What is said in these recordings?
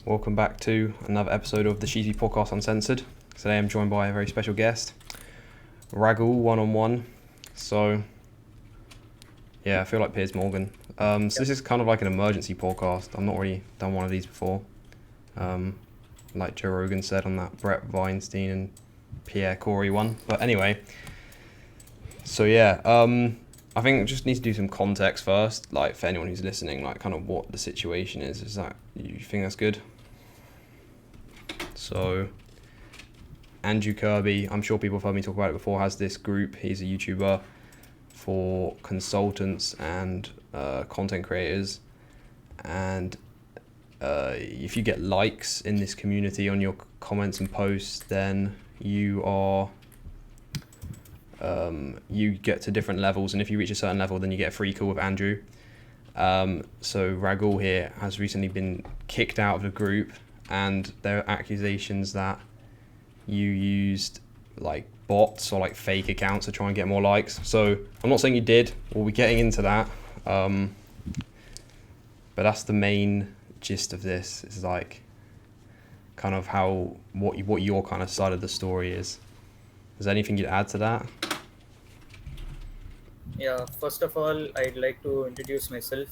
Welcome back to another episode of the Cheesy Podcast Uncensored. Today I'm joined by a very special guest, Ragul one-on-one. So, yeah, I feel like Piers Morgan. So this is kind of like an emergency podcast. I've not really done one of these before. Like Joe Rogan said on that Brett Weinstein and Pierre Corey one. But anyway, so yeah, I think I just need to do some context first, like for anyone who's listening, like kind of what the situation is. Is that, you think that's good? So, Andrew Kirby, I'm sure people have heard me talk about it before, has this group. He's a YouTuber for consultants and content creators. And if you get likes in this community on your comments and posts, then you are you get to different levels, and if you reach a certain level, then you get a free call with Andrew. So Ragul here has recently been kicked out of the group, and there are accusations that you used like bots or like fake accounts to try and get more likes. So I'm not saying you did. We'll be getting into that. But that's the main gist of this. Is like kind of what your kind of side of the story is. Is there anything you'd add to that? Yeah, first of all, I'd like to introduce myself.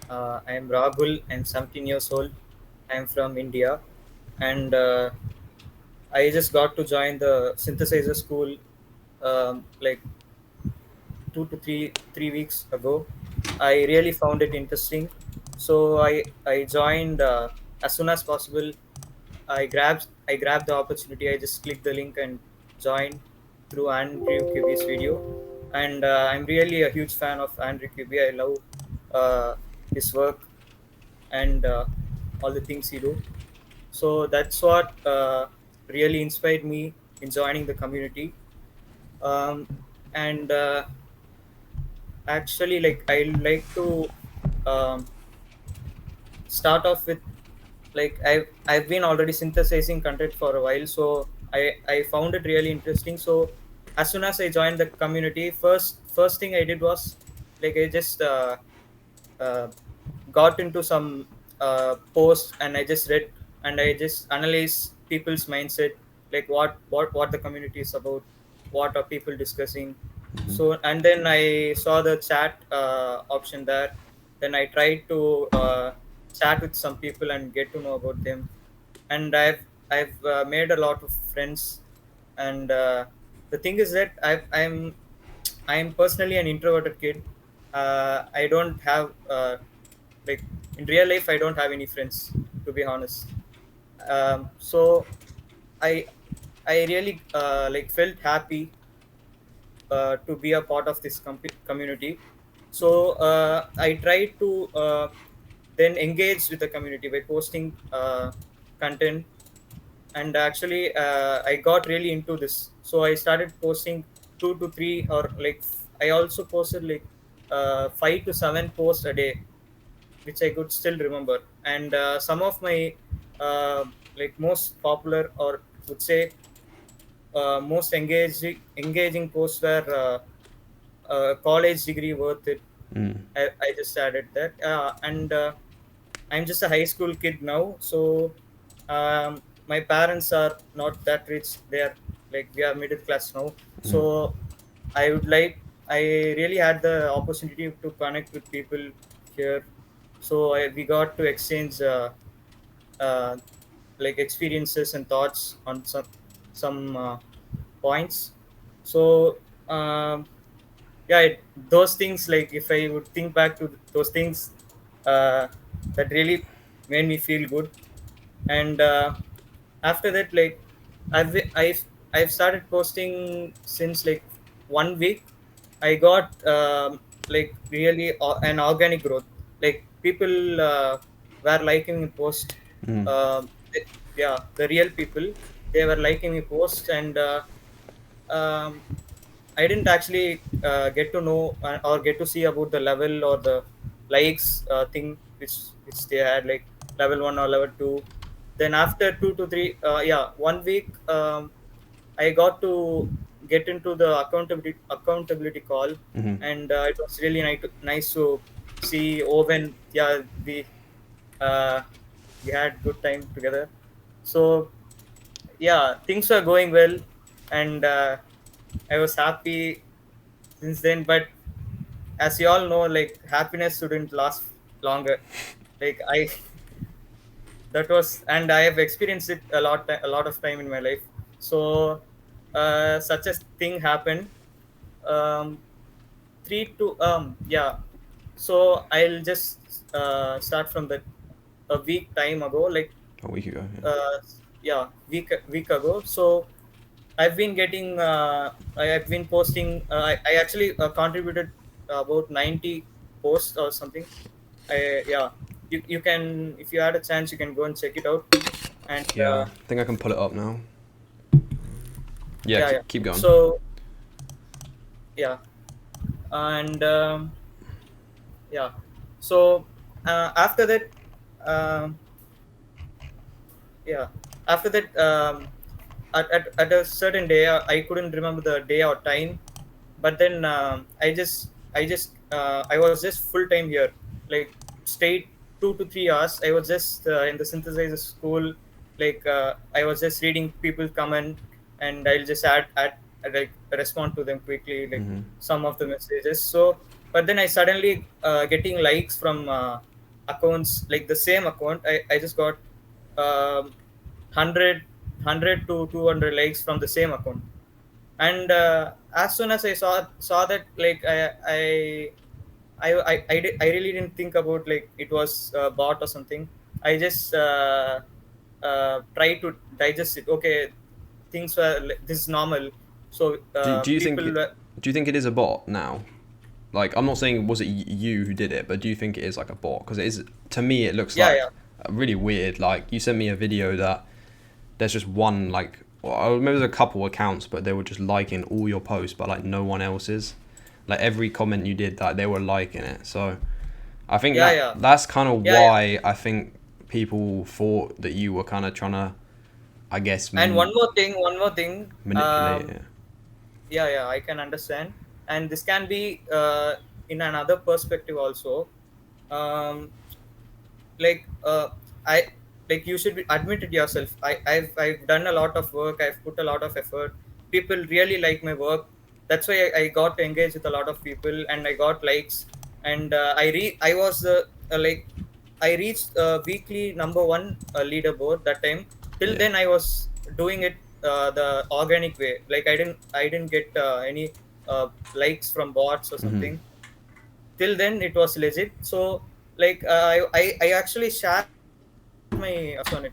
I am Ragul. I'm 17 years old. I'm from India, and I just got to join the synthesizer school like 2 to 3 weeks ago. I really found it interesting, so I joined as soon as possible. I grabbed the opportunity. I just clicked the link and joined through Andrew Kirby's video, and I'm really a huge fan of Andrew Kirby. I love his work and all the things he do. So that's what really inspired me in joining the community. Um, and actually, like I like to um, start off with like I've been already synthesizing content for a while, so I found it really interesting. So as soon as I joined the community, first thing I did was like I just uh, got into some posts, and I just read and I just analyze people's mindset, like what the community is about, what are people discussing. Mm-hmm. So and then I saw the chat option there. Then I tried to chat with some people and get to know about them. And I've made a lot of friends. And the thing is that I'm personally an introverted kid. I don't have like in real life I don't have any friends, to be honest. So I I really like felt happy to be a part of this community. So I tried to then engage with the community by posting content. And actually I got really into this, so I started posting 2 to 3, or like I also posted like 5 to 7 posts a day, which I could still remember. And some of my like most popular, or would say most engaging posts were college degree worth it. Mm. I just added that. And I'm just a high school kid now, so my parents are not that rich. They are like we are middle class now. Mm. So I would like I really had the opportunity to connect with people here. So we got to exchange uh, like experiences and thoughts on some points. So yeah, those things, like if I would think back to those things, uh, that really made me feel good. And after that, like I've I've I've started posting since like 1 week. I got like really an organic growth. Like people were liking my post. Mm. Uh, yeah, the real people, they were liking my post. And um, I didn't actually get to know or get to see about the level or the likes thing which they had, like level 1 or level 2. Then after 2 to 3, yeah, 1 week, I got to get into the accountability call. Mm-hmm. And it was really nice to see Owen. Yeah, the uh, we had good time together. So yeah, things were going well, and I was happy since then. But as you all know, like happiness shouldn't last longer. Like I that was, and I have experienced it a lot of time in my life. So such a thing happened. Um, three to yeah. So I'll just start from the a week time ago, like A week ago. Yeah. uh, yeah, week ago. So I've been getting I've been posting. I actually contributed about 90 posts or something. Yeah, you can, if you had a chance, you can go and check it out. And Yeah. I think I can pull it up now. Yeah. yeah, yeah. Keep going. So yeah, and yeah. So after that, um, yeah, after that, at a certain day, I couldn't remember the day or time, but then I was just full time here, like stayed 2 to 3 hours. I was just in the synthesizer school, like I was just reading people comment, and I'll just like respond to them quickly, like Mm-hmm. some of the messages. So but then I suddenly getting likes from accounts, like the same account. I just got 100 to 200 likes from the same account. And as soon as I saw that, like I really didn't think about like it was bot or something. I just try to digest it. Okay, things were this is normal. So Do you think people do you think it is a bot now? Like, I'm not saying was it you who did it, but do you think it is like a bot? Because it is, to me, it looks yeah, like yeah, really weird. Like, you sent me a video that there's just one, like, well, I remember there's a couple accounts, but they were just liking all your posts, but like no one else's. Like every comment you did, like they were liking it. So I think yeah, yeah, that's kind of yeah, yeah. why I think people thought that you were kind of trying to, I guess, And one more thing. manipulate it. Yeah, yeah, I can understand, and this can be in another perspective also. Um, like I like you should admit it yourself. I've done a lot of work. I've put a lot of effort. People really like my work. That's why I got to engage with a lot of people, and I got likes. And I was like I reached weekly number one leaderboard that time. Till Yeah. then I was doing it the organic way. Like I didn't get any likes from bots or Mm-hmm. something. Till then it was legit. So like I actually shared my on it.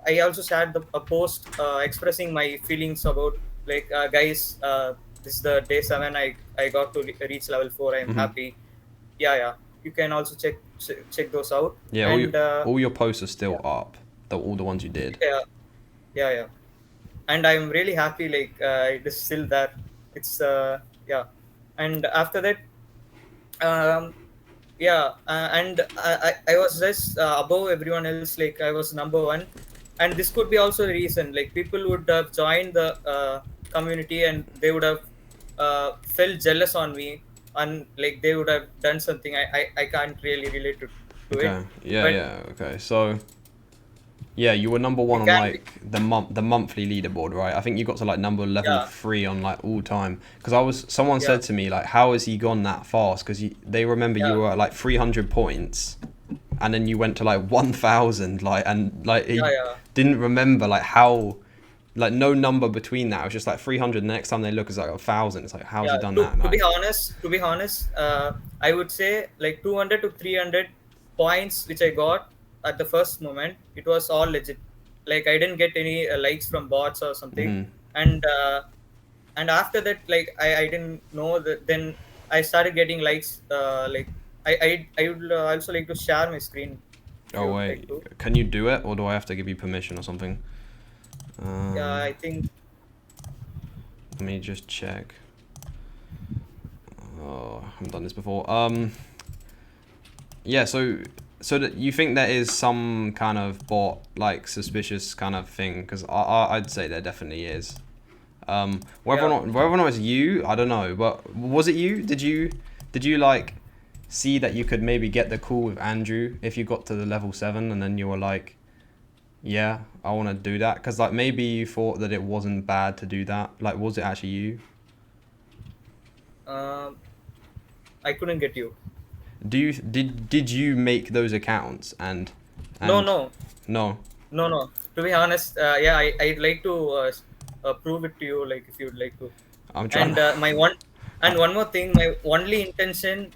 I also shared a post expressing my feelings about like guys, this is the day 7. I got to reach level 4. I'm Mm-hmm. happy. Yeah, yeah, you can also check those out. Yeah, And all your posts are yeah, still up. All the ones you did. yeah, yeah, yeah. And I'm really happy, like it is still there. It's yeah. And after that, um yeah, and I was just above everyone else, like I was number one. And this could be also a reason, like people would have joined the community, and they would have felt jealous on me, and like they would have done something. I can't really relate to it, Okay. Yeah, but yeah. Okay. So yeah, you were number one it on can be. like the monthly leaderboard, right? I think you got to like number level Yeah, 3 on like all time. Because someone yeah, said to me like, how has he gone that fast? Because they remember you yeah, were at like 300 points, and then you went to like 1,000, like, and like yeah, he yeah. didn't remember like how, like no number between that. It was just like 300. The next time they look, it's like 1,000. It's like, how's he Yeah, done that? to Like, be honest, I would say like 200 to 300 points which I got at the first moment, it was all legit. Like I didn't get any likes from bots or something. mm-hmm. And after that, like I didn't know that. Then I started getting likes. Like I would also like to share my screen if Oh you would like wait, to. can you do it, or do I have to give you permission or something? Yeah, Um, I think. let me just check. Oh, I haven't done this before. Yeah. So that you think there is some kind of bot, like suspicious kind of thing? Because I'd say there definitely is. Yeah, Whether or not it's you, I don't know. But was it you? Did you like see that you could maybe get the call with Andrew if you got to the level 7 and then you were like, yeah, I want to do that? Because like maybe you thought that it wasn't bad to do that. Like, was it actually you? Um, I couldn't get you. Did you make those accounts No, and no, no? no, no. To be honest, yeah, I'd like to prove it to you, like if you'd like to. I'm trying. And my one I, and one more thing, my only intention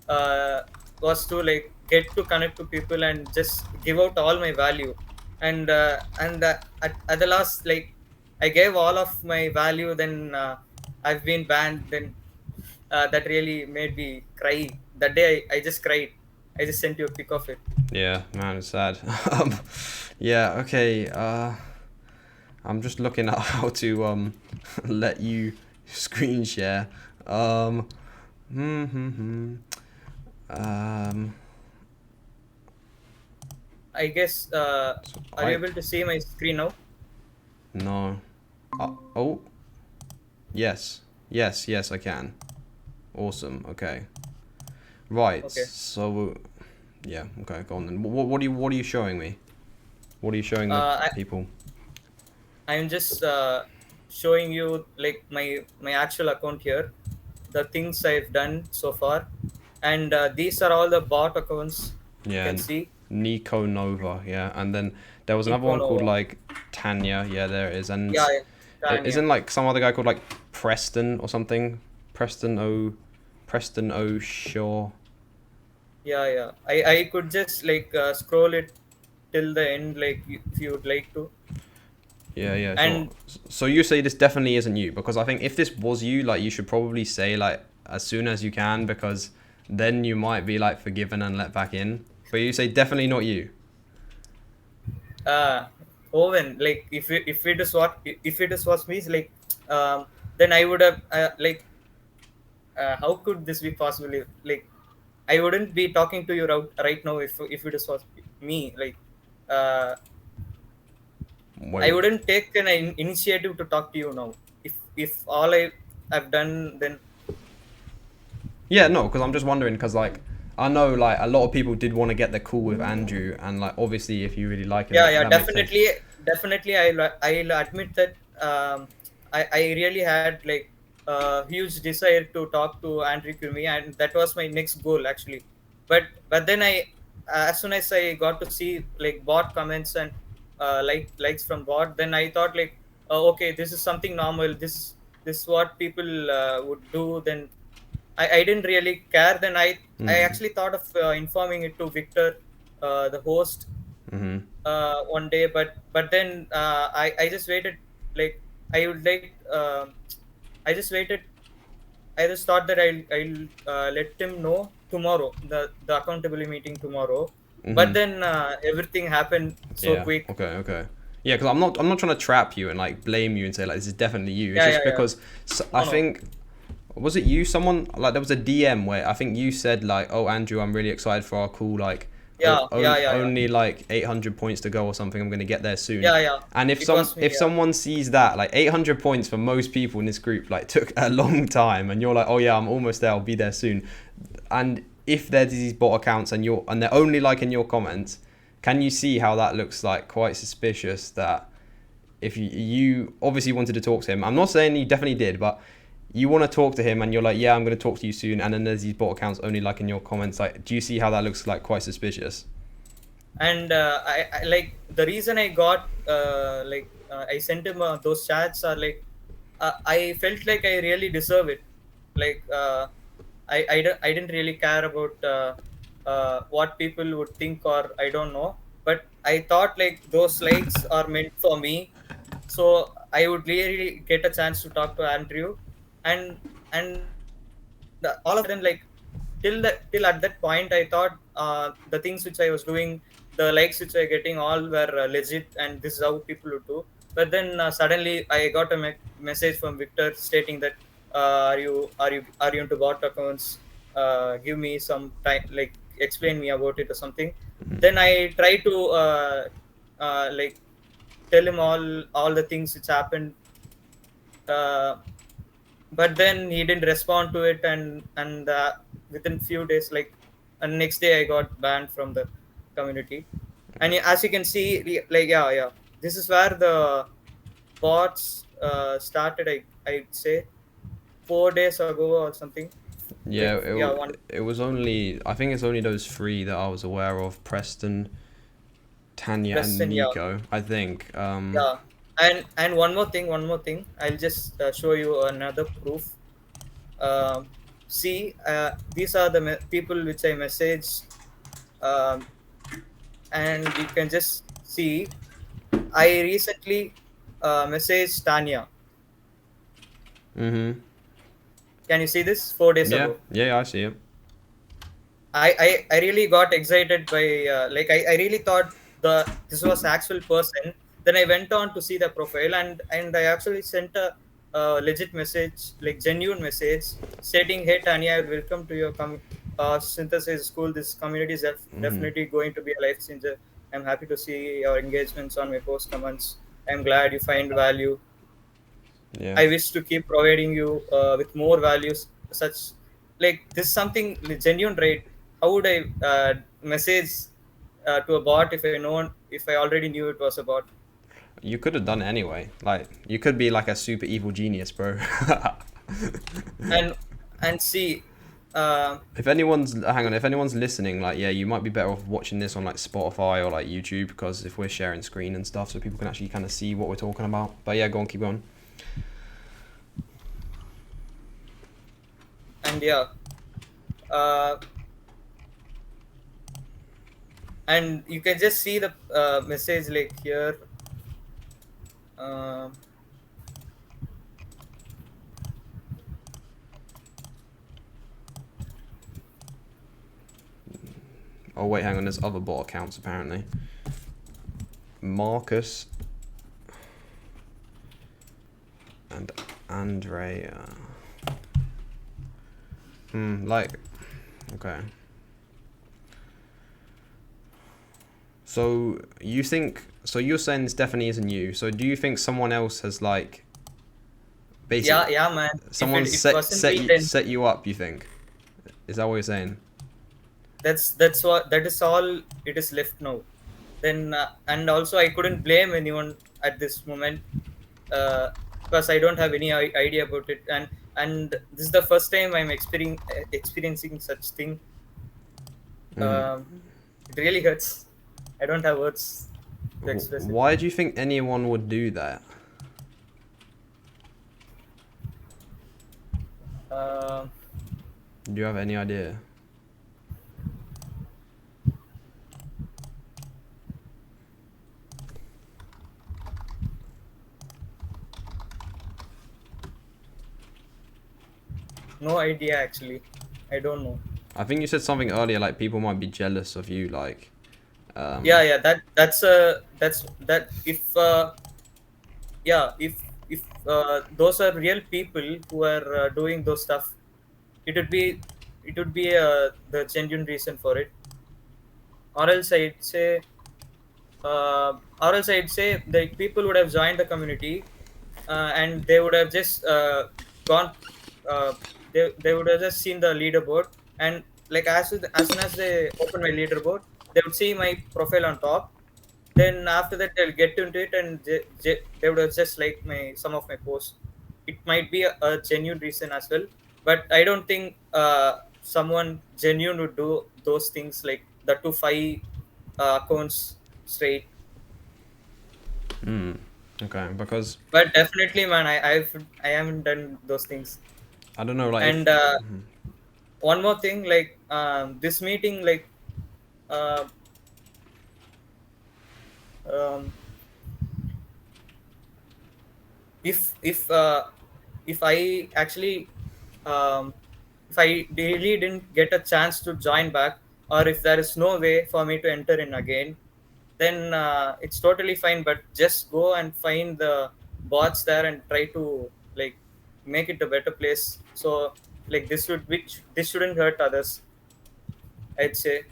uh, was to like get to connect to people and just give out all my value. And at the last, like I gave all of my value, then I've been banned. Then that really made me cry. That day, I just cried. I just sent you a pic of it. yeah, man, it's sad. um, yeah, okay. I'm just looking at how to let you screen share. Um, hmm, hmm, hmm. Um, I guess. so Are you able to see my screen now? no. Oh, yes, yes, I can. Awesome. Okay. Right. Okay. So, yeah. Okay. Go on then. What are you showing me? What are you showing the I people? I'm just showing you like my actual account here, the things I've done so far, and these are all the bot accounts you Yeah, can see. Nico Nova. Yeah, and then there was another one called Iconova. like Tanya. Yeah, there it is. And Yeah, yeah, Tanya. isn't like some other guy called like Preston or something? Preston O Shaw. Yeah, yeah. I could just like scroll it till the end, like if you would like to. Yeah. So And so you say this definitely isn't you, because I think if this was you, like you should probably say like as soon as you can, because then you might be like forgiven and let back in. But you say definitely not you. uh, Owen, like if it is was me, like then I would have how could this be possible? Like I wouldn't be talking to you right now if it was me. Like uh, Wait, I wouldn't take an initiative to talk to you now. If all I've done, then yeah, no, because I'm just wondering, because like I know like a lot of people did want to get the call with Andrew, and like obviously if you really like him, yeah, that, yeah, that makes sense. definitely. I'll admit that I really had like a huge desire to talk to Andrew Kirby, and that was my next goal actually. But then as soon as I got to see like bot comments and likes from bot, then I thought like, okay, this is something normal. This is what people would do. Then I didn't really care. Then I Hmm. actually thought of informing it to Victor, the host, Hmm. one day, but then I just waited. Like I would like I just waited. I just thought that I'll let him know tomorrow, the accountability meeting tomorrow. But Hmm. then everything happened so Yeah. quick. Okay. Yeah, because I'm not trying to trap you and like blame you and say like this is definitely you. It's Yeah, yeah, just yeah. because I No, no. think, was it you? Someone like there was a DM where I think you said like, "Oh, Andrew, I'm really excited for our call. Like, Yeah, yeah, yeah, yeah, only like 800 points to go or something. I'm gonna get there soon." yeah, yeah. And It was me. if Yeah, someone sees that like 800 points for most people in this group like took a long time, and you're like, "Oh yeah, I'm almost there. I'll be there soon." And if there's these bot accounts and they're only liking your comments, can you see how that looks like quite suspicious? That if you obviously wanted to talk to him, I'm not saying you definitely did, but you want to talk to him and you're like, yeah, I'm going to talk to you soon, and then there's these bot accounts only liking your comments. Like, do you see how that looks like quite suspicious? and I like the reason I got I sent him those chats are like I felt like I really deserve it. Like I didn't really care about what people would think, or I don't know, but I thought like those likes are meant for me, so I would really get a chance to talk to Andrew. And all of a sudden, like till at that point, I thought the things which I was doing, the likes which I getting, all were legit, and this is how people would do. But then suddenly I got a message from Victor stating that are you into bot accounts? Give me some time, like explain me about it or something. Then I try to like tell him all the things which happened. Uh, but then he didn't respond to it, and within few days, like, and next day I got banned from the community. And as you can see, like, yeah, this is where the bots started. I'd say 4 days ago or something. Like, Yeah, yeah, one it was only, I think it's only those three that I was aware of: Preston, Tanya, and person, yeah. Nico. I think. Yeah, and one more thing. I'll just show you another proof. Um, See, these are the people which I messaged, um, and you can just see. I recently messaged Tanya. Mhm. Can you see this? 4 days Yeah, ago. yeah, I see it. I really got excited by, like, I really thought this was actual person. Then I went on to see the profile, and I actually sent a legit message, like genuine message, stating, "Hey Tanya, welcome to your synthesis school. This community is Mhm. definitely going to be a life changer. I'm happy to see your engagements on my post comments. I'm glad you find value. Yeah. I wish to keep providing you with more values, such like this something genuine, right? How would I message to a bot if I already knew it was a bot? You could have done it anyway. Like, you could be like a super evil genius, bro. And see, uh, If anyone's, hang on, if anyone's listening, like, yeah, you might be better off watching this on like Spotify or like YouTube, because if we're sharing screen and stuff, so people can actually kind of see what we're talking about. But yeah, go on, keep going. and yeah, uh, and you can just see the message like here. Uh, Oh wait, hang on, there's other bot accounts apparently. Marcus and Andrea. Like, okay. So you think? So you're saying this definitely isn't you. So do you think someone else has like yeah, basically yeah, man. If someone it wasn't me, then set you up? You think? Is that what you're saying? that is all it is left now. Then and also I couldn't blame anyone at this moment, uh, because I don't have any idea about it, and this is the first time I'm experiencing such thing. um, it really hurts. I don't have words to express it. Why do you think anyone would do that? uh, Do you have any idea? no idea, actually. I don't know. I think you said something earlier, like people might be jealous of you, like, Yeah, um, yeah, that's that if yeah, if those are real people who are doing those stuff, it would be the genuine reason for it. Or else I'd say the people would have joined the community, and they would have just gone, uh, they would have just seen the leaderboard, and like as soon as they open my leaderboard, they would see my profile on top. Then after that they'll get into it, and they would have just like some of my posts. It might be a genuine reason as well, but I don't think someone genuine would do those things, like the 2 5 accounts straight. okay, because But definitely, man, I haven't done those things. I don't know, like if And one more thing, like, this meeting, like, uh, um, if if I actually, um, if I really didn't get a chance to join back, or if there is no way for me to enter in again, then it's totally fine. But just go and find the bots there and try to, like, make it a better place. So, like, this shouldn't hurt others, I'd say.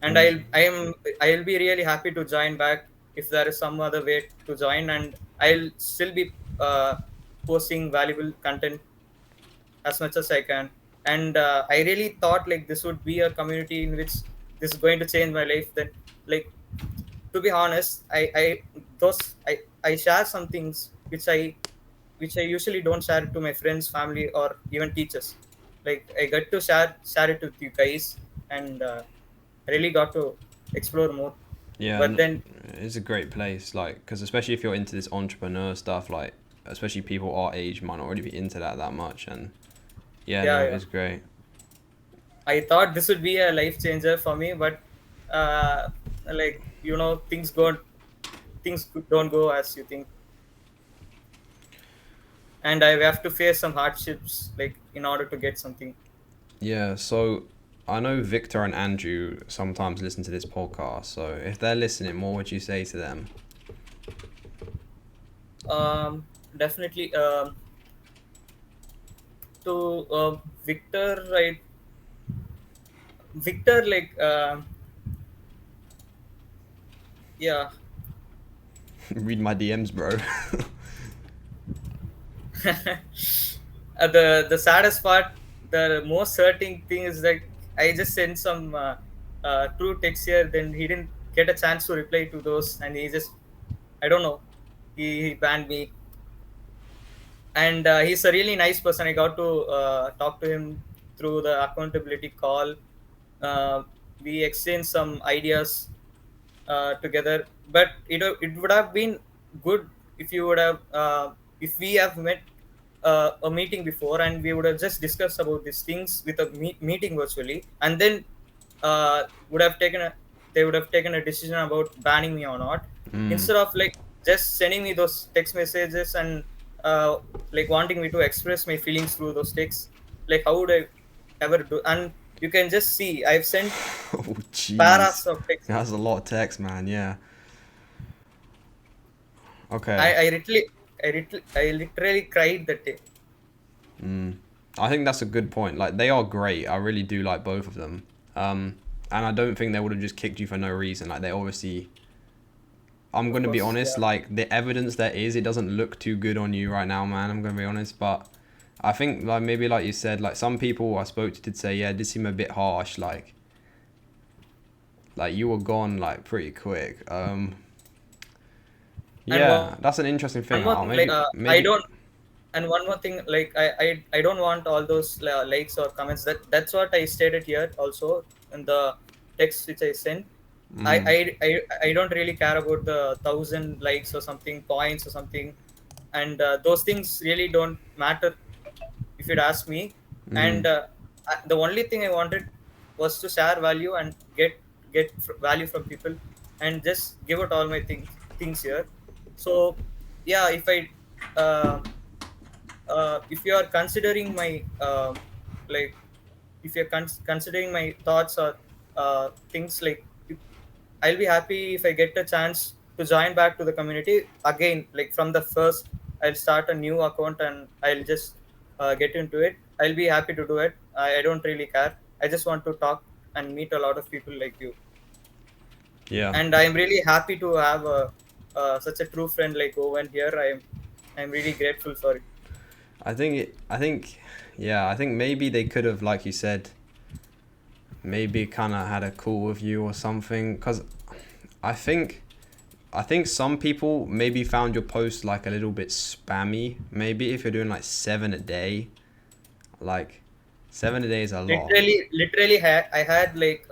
And I'll be really happy to join back if there is some other way to join, and I'll still be posting valuable content as much as I can. And I really thought like this would be a community in which this is going to change my life. Then, like, to be honest, I share some things which I usually don't share it to my friends, family, or even teachers. Like, I got to share it with you guys, and I really got to explore more. Yeah, But then, it's a great place, like, because especially if you're into this entrepreneur stuff, like, especially people our age might not really be into that much, and yeah, yeah, no, yeah, it's great. I thought this would be a life changer for me, but uh, like, things don't go as you think, and I have to face some hardships like in order to get something. Yeah, so I know Victor and Andrew sometimes listen to this podcast, so if they're listening, what would you say to them? Definitely, to Victor, right? Victor, like, yeah. Read my DMs, bro. The saddest part, the most hurting thing is that I just sent some true text here, then he didn't get a chance to reply to those, and he just, I don't know, he banned me. And he's a really nice person. I got to talk to him through the accountability call. uh, we exchanged some ideas together, but it would have been good if you would have if we have met a meeting before, and we would have just discussed about these things with a meeting virtually, and then would have taken a they would have taken a decision about banning me or not, Mm. instead of like just sending me those text messages and uh, like wanting me to express my feelings through those texts. Like, how would I ever do? And you can just see I've sent Oh, jeez. paras of text. That's a lot of text, man. Yeah. I Okay. I literally I literally cried that day. Mm. I think that's a good point. Like, they are great. I really do like both of them. And I don't think they would have just kicked you for no reason. Like, they obviously. I'm Of gonna be course, honest. yeah. Like, the evidence there is, it doesn't look too good on you right now, man. I'm gonna be honest, but I think, like, maybe like you said, like, some people I spoke to did say, yeah, it did seem a bit harsh. Like you were gone like pretty quick. And Yeah, that's an interesting one thing. more Oh, thing, like, I maybe. don't. And one more thing, like, I don't want all those likes or comments. That's what I stated here also in the text which I sent. I Mm, I don't really care about the 1,000 likes or something, points or something, and those things really don't matter if you'd ask me. And mm, the only thing I wanted was to share value and value from people, and just give out all my things here. So yeah, uh, if you are considering my like if you're considering my thoughts or things, like, I'll be happy if I get a chance to join back to the community again. Like, from the first, I'll start a new account and I'll just get into it. I'll be happy to do it. I don't really care. I just want to talk and meet a lot of people like you. yeah. And I'm really happy to have such a true friend like Owen here. I'm really grateful for it. I think, yeah. I think maybe they could have, like you said, maybe kind of had a call with you or something. Cause I think, I think some people maybe found your post like a little bit spammy. Maybe if you're doing like 7 a day, like 7 a day is a lot. I had like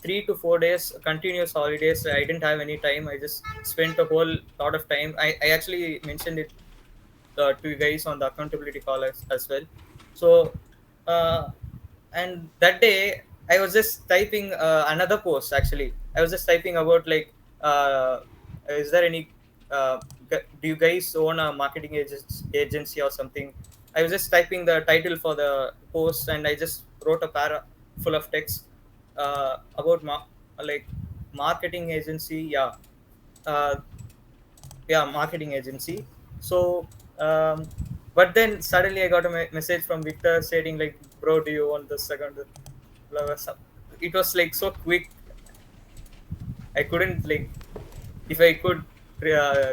3 to 4 days continuous holidays. I didn't have any time. I just spent a whole lot of time. I actually mentioned it to you guys on the accountability call as well. So uh, and that day I was just typing another post. Actually, I was just typing about, like, uh, is there any do you guys own a marketing agency or something? I was just typing the title for the post, and I just wrote a para full of text about like marketing agency. Yeah, uh, yeah, marketing agency. So um, but then suddenly I got a message from Victor stating, like, bro, do you want the second, blah, blah, it was like so quick. I couldn't, like, if I could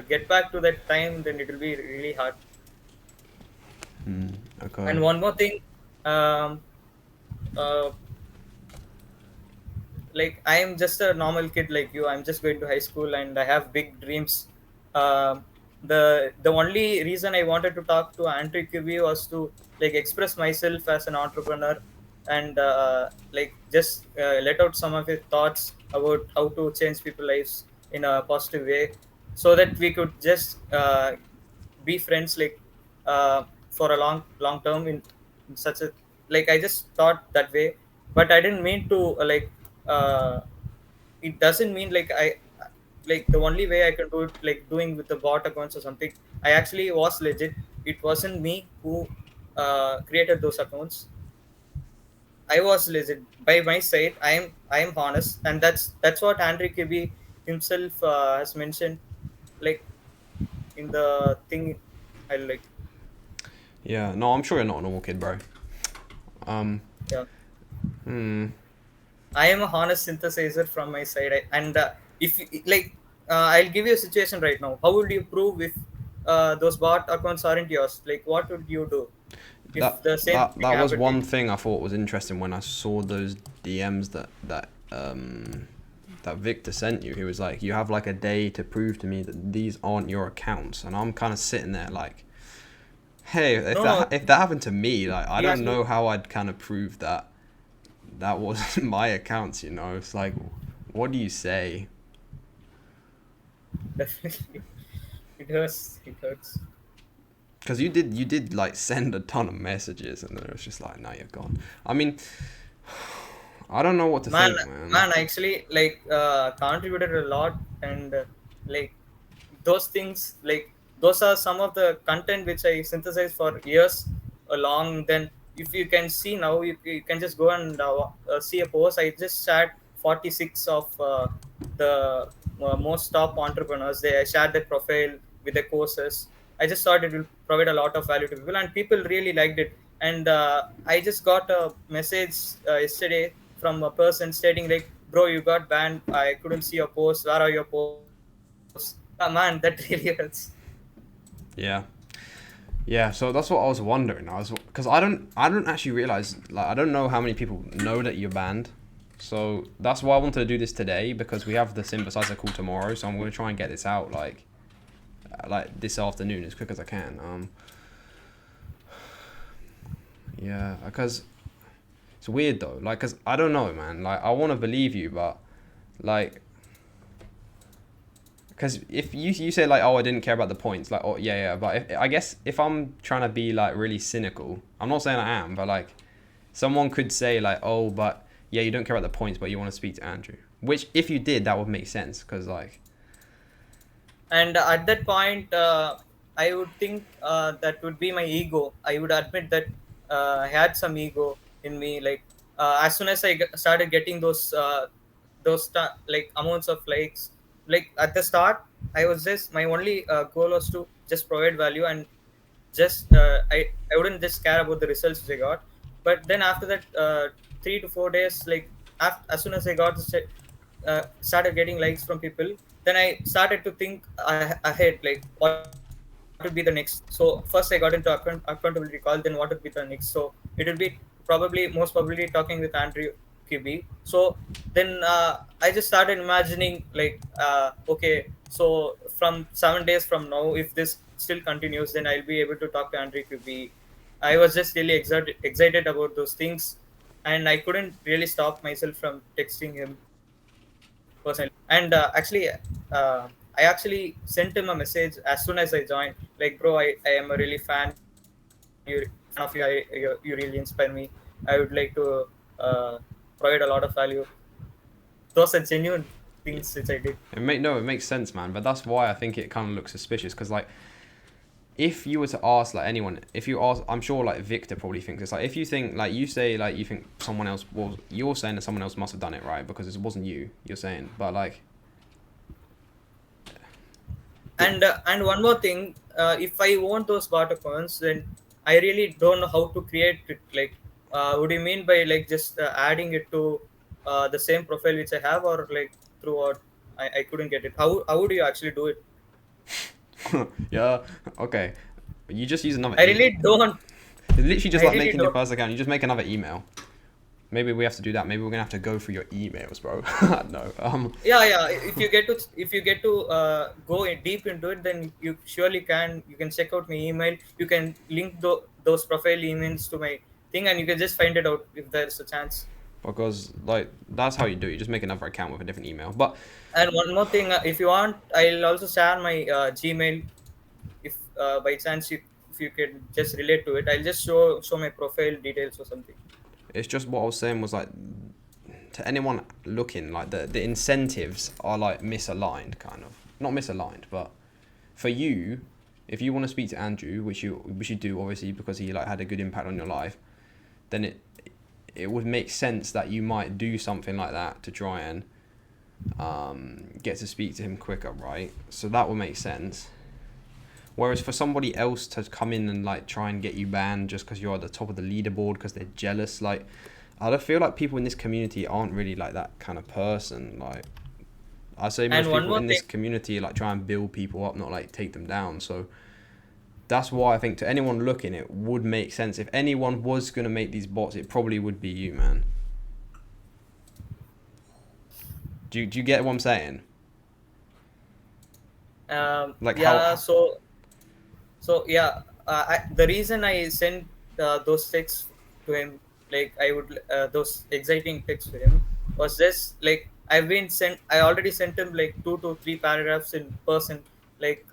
get back to that time, then it will be really hard. Okay. And one more thing, um, uh, like I am just a normal kid like you. I'm just going to high school and I have big dreams. Um, the only reason I wanted to talk to Andrew QB was to like express myself as an entrepreneur and like just let out some of his thoughts about how to change people's lives in a positive way, so that we could just be friends like for a long term in such a, like I just thought that way, but I didn't mean to uh, it doesn't mean like I like the only way I can do it like doing with the bot accounts or something. I actually was legit. It wasn't me who created those accounts. I was legit by my side. I am honest, and that's what Andrew Kibbe himself has mentioned, like in the thing. I like Yeah. No, I'm sure you're not a normal kid, bro. Um. yeah. Hmm. I am a honest synthesizer from my side, and if like I'll give you a situation right now. How would you prove if those bot accounts aren't yours? Like, what would you do if That the same that thing that was happened to you? one thing I thought was interesting when I saw those DMs that Victor sent you. He was like, "You have like a day to prove to me that these aren't your accounts," and I'm kind of sitting there like, "Hey, No, no. if that happened to me, like I He don't actually know how I'd kind of prove that that wasn't my accounts. You know, it's like, what do you say? definitely it hurts. It hurts. Because you did like send a ton of messages, and then it was just like, now you're gone. I mean, I don't know what to man think, man. man actually like contributed a lot, and like those things, like those are some of the content which I synthesized for years long. Then if you can see now, you can just go and see a post I just shared. 46 of the most top entrepreneurs, they shared their profile with their courses. I just thought it will provide a lot of value to people, and people really liked it. And I just got a message yesterday from a person stating like, bro, you got banned, I couldn't see your posts, where are your posts? Man, that really hurts. Yeah, yeah. So that's what I was wondering. I was because I don't actually realize, like, I don't know how many people know that you're banned. So that's why I wanted to do this today, because we have the synthesizer call tomorrow. So I'm gonna try and get this out like this afternoon as quick as I can. Yeah, because it's weird though. Like, cause I don't know, man. Like, I want to believe you, but like, because if you say like, oh, I didn't care about the points, like, oh yeah, yeah, but I guess if I'm trying to be like really cynical, I'm not saying I am, but like, someone could say like, oh, but yeah, you don't care about the points, but you want to speak to Andrew. Which, if you did, that would make sense, because like, And at that point, I would think that would be my ego. I would admit that I had some ego in me. Like as soon as started getting those like amounts of likes, like at the start, I was just, my only goal was to just provide value, and just I wouldn't just care about the results which I got. But then after that 3 to 4 days, like as soon as I got started getting likes from people, then I started to think ahead, like what would be the next. So first I got into accountability call, then what would be the next. So it will be most probably talking with Andrew QB. So then I just started imagining like okay, so from 7 days from now, if this still continues, then I'll be able to talk to Andrew QB. I was just really excited about those things, and I couldn't really stop myself from texting him personally. And I actually sent him a message as soon as I joined. Like, bro, I am a really fan. You fan of you. You really inspire me. I would like to provide a lot of value. Those are genuine things which I did. it makes sense, man. But that's why I think it kind of looks suspicious, because like, if you were to ask like anyone, if you ask, I'm sure like Victor probably thinks it's like, if you think like, you say like you think someone else, well, you're saying that someone else must have done it, right? Because it wasn't you. You're saying, but like, the, And one more thing, if I want those bot accounts, then I really don't know how to create it. Like, what do you mean by like just adding it to the same profile which I have, or like throughout? I couldn't get it. How would you actually do it? yeah, okay. You just use another I really don't. It's literally just I like really making your don't. first account. You just make another email. Maybe we have to do that. Maybe we're gonna have to go through your emails, bro. No. Yeah. If you get to go deep into it, then you surely can. You can check out my email. You can link those profile emails to my thing, and you can just find it out if there's a chance. Because like that's how you do it. You just make another account with a different email. But And one more thing, if you want, I'll also share my Gmail. If by chance if you can just relate to it, I'll just show my profile details or something. it's just what I was saying was like to anyone looking like the incentives are like misaligned, kind of not misaligned, but for you, if you want to speak to Andrew, which you do obviously because he like had a good impact on your life, then it would make sense that you might do something like that to try and get to speak to him quicker, right? So that would make sense. Whereas for somebody else to come in and like try and get you banned just because you're at the top of the leaderboard because they're jealous, like I don't feel like people in this community aren't really like that kind of person. Like I say And most one people more in thing. this community like try and build people up, not like take them down. So that's why I think to anyone looking, it would make sense. If anyone was gonna make these bots, it probably would be you, man. Do you get what I'm saying? Like Yeah. how So yeah, the reason I sent those texts to him, like I would those exciting texts to him, was just like I already sent him like 2 to 3 paragraphs in person. Like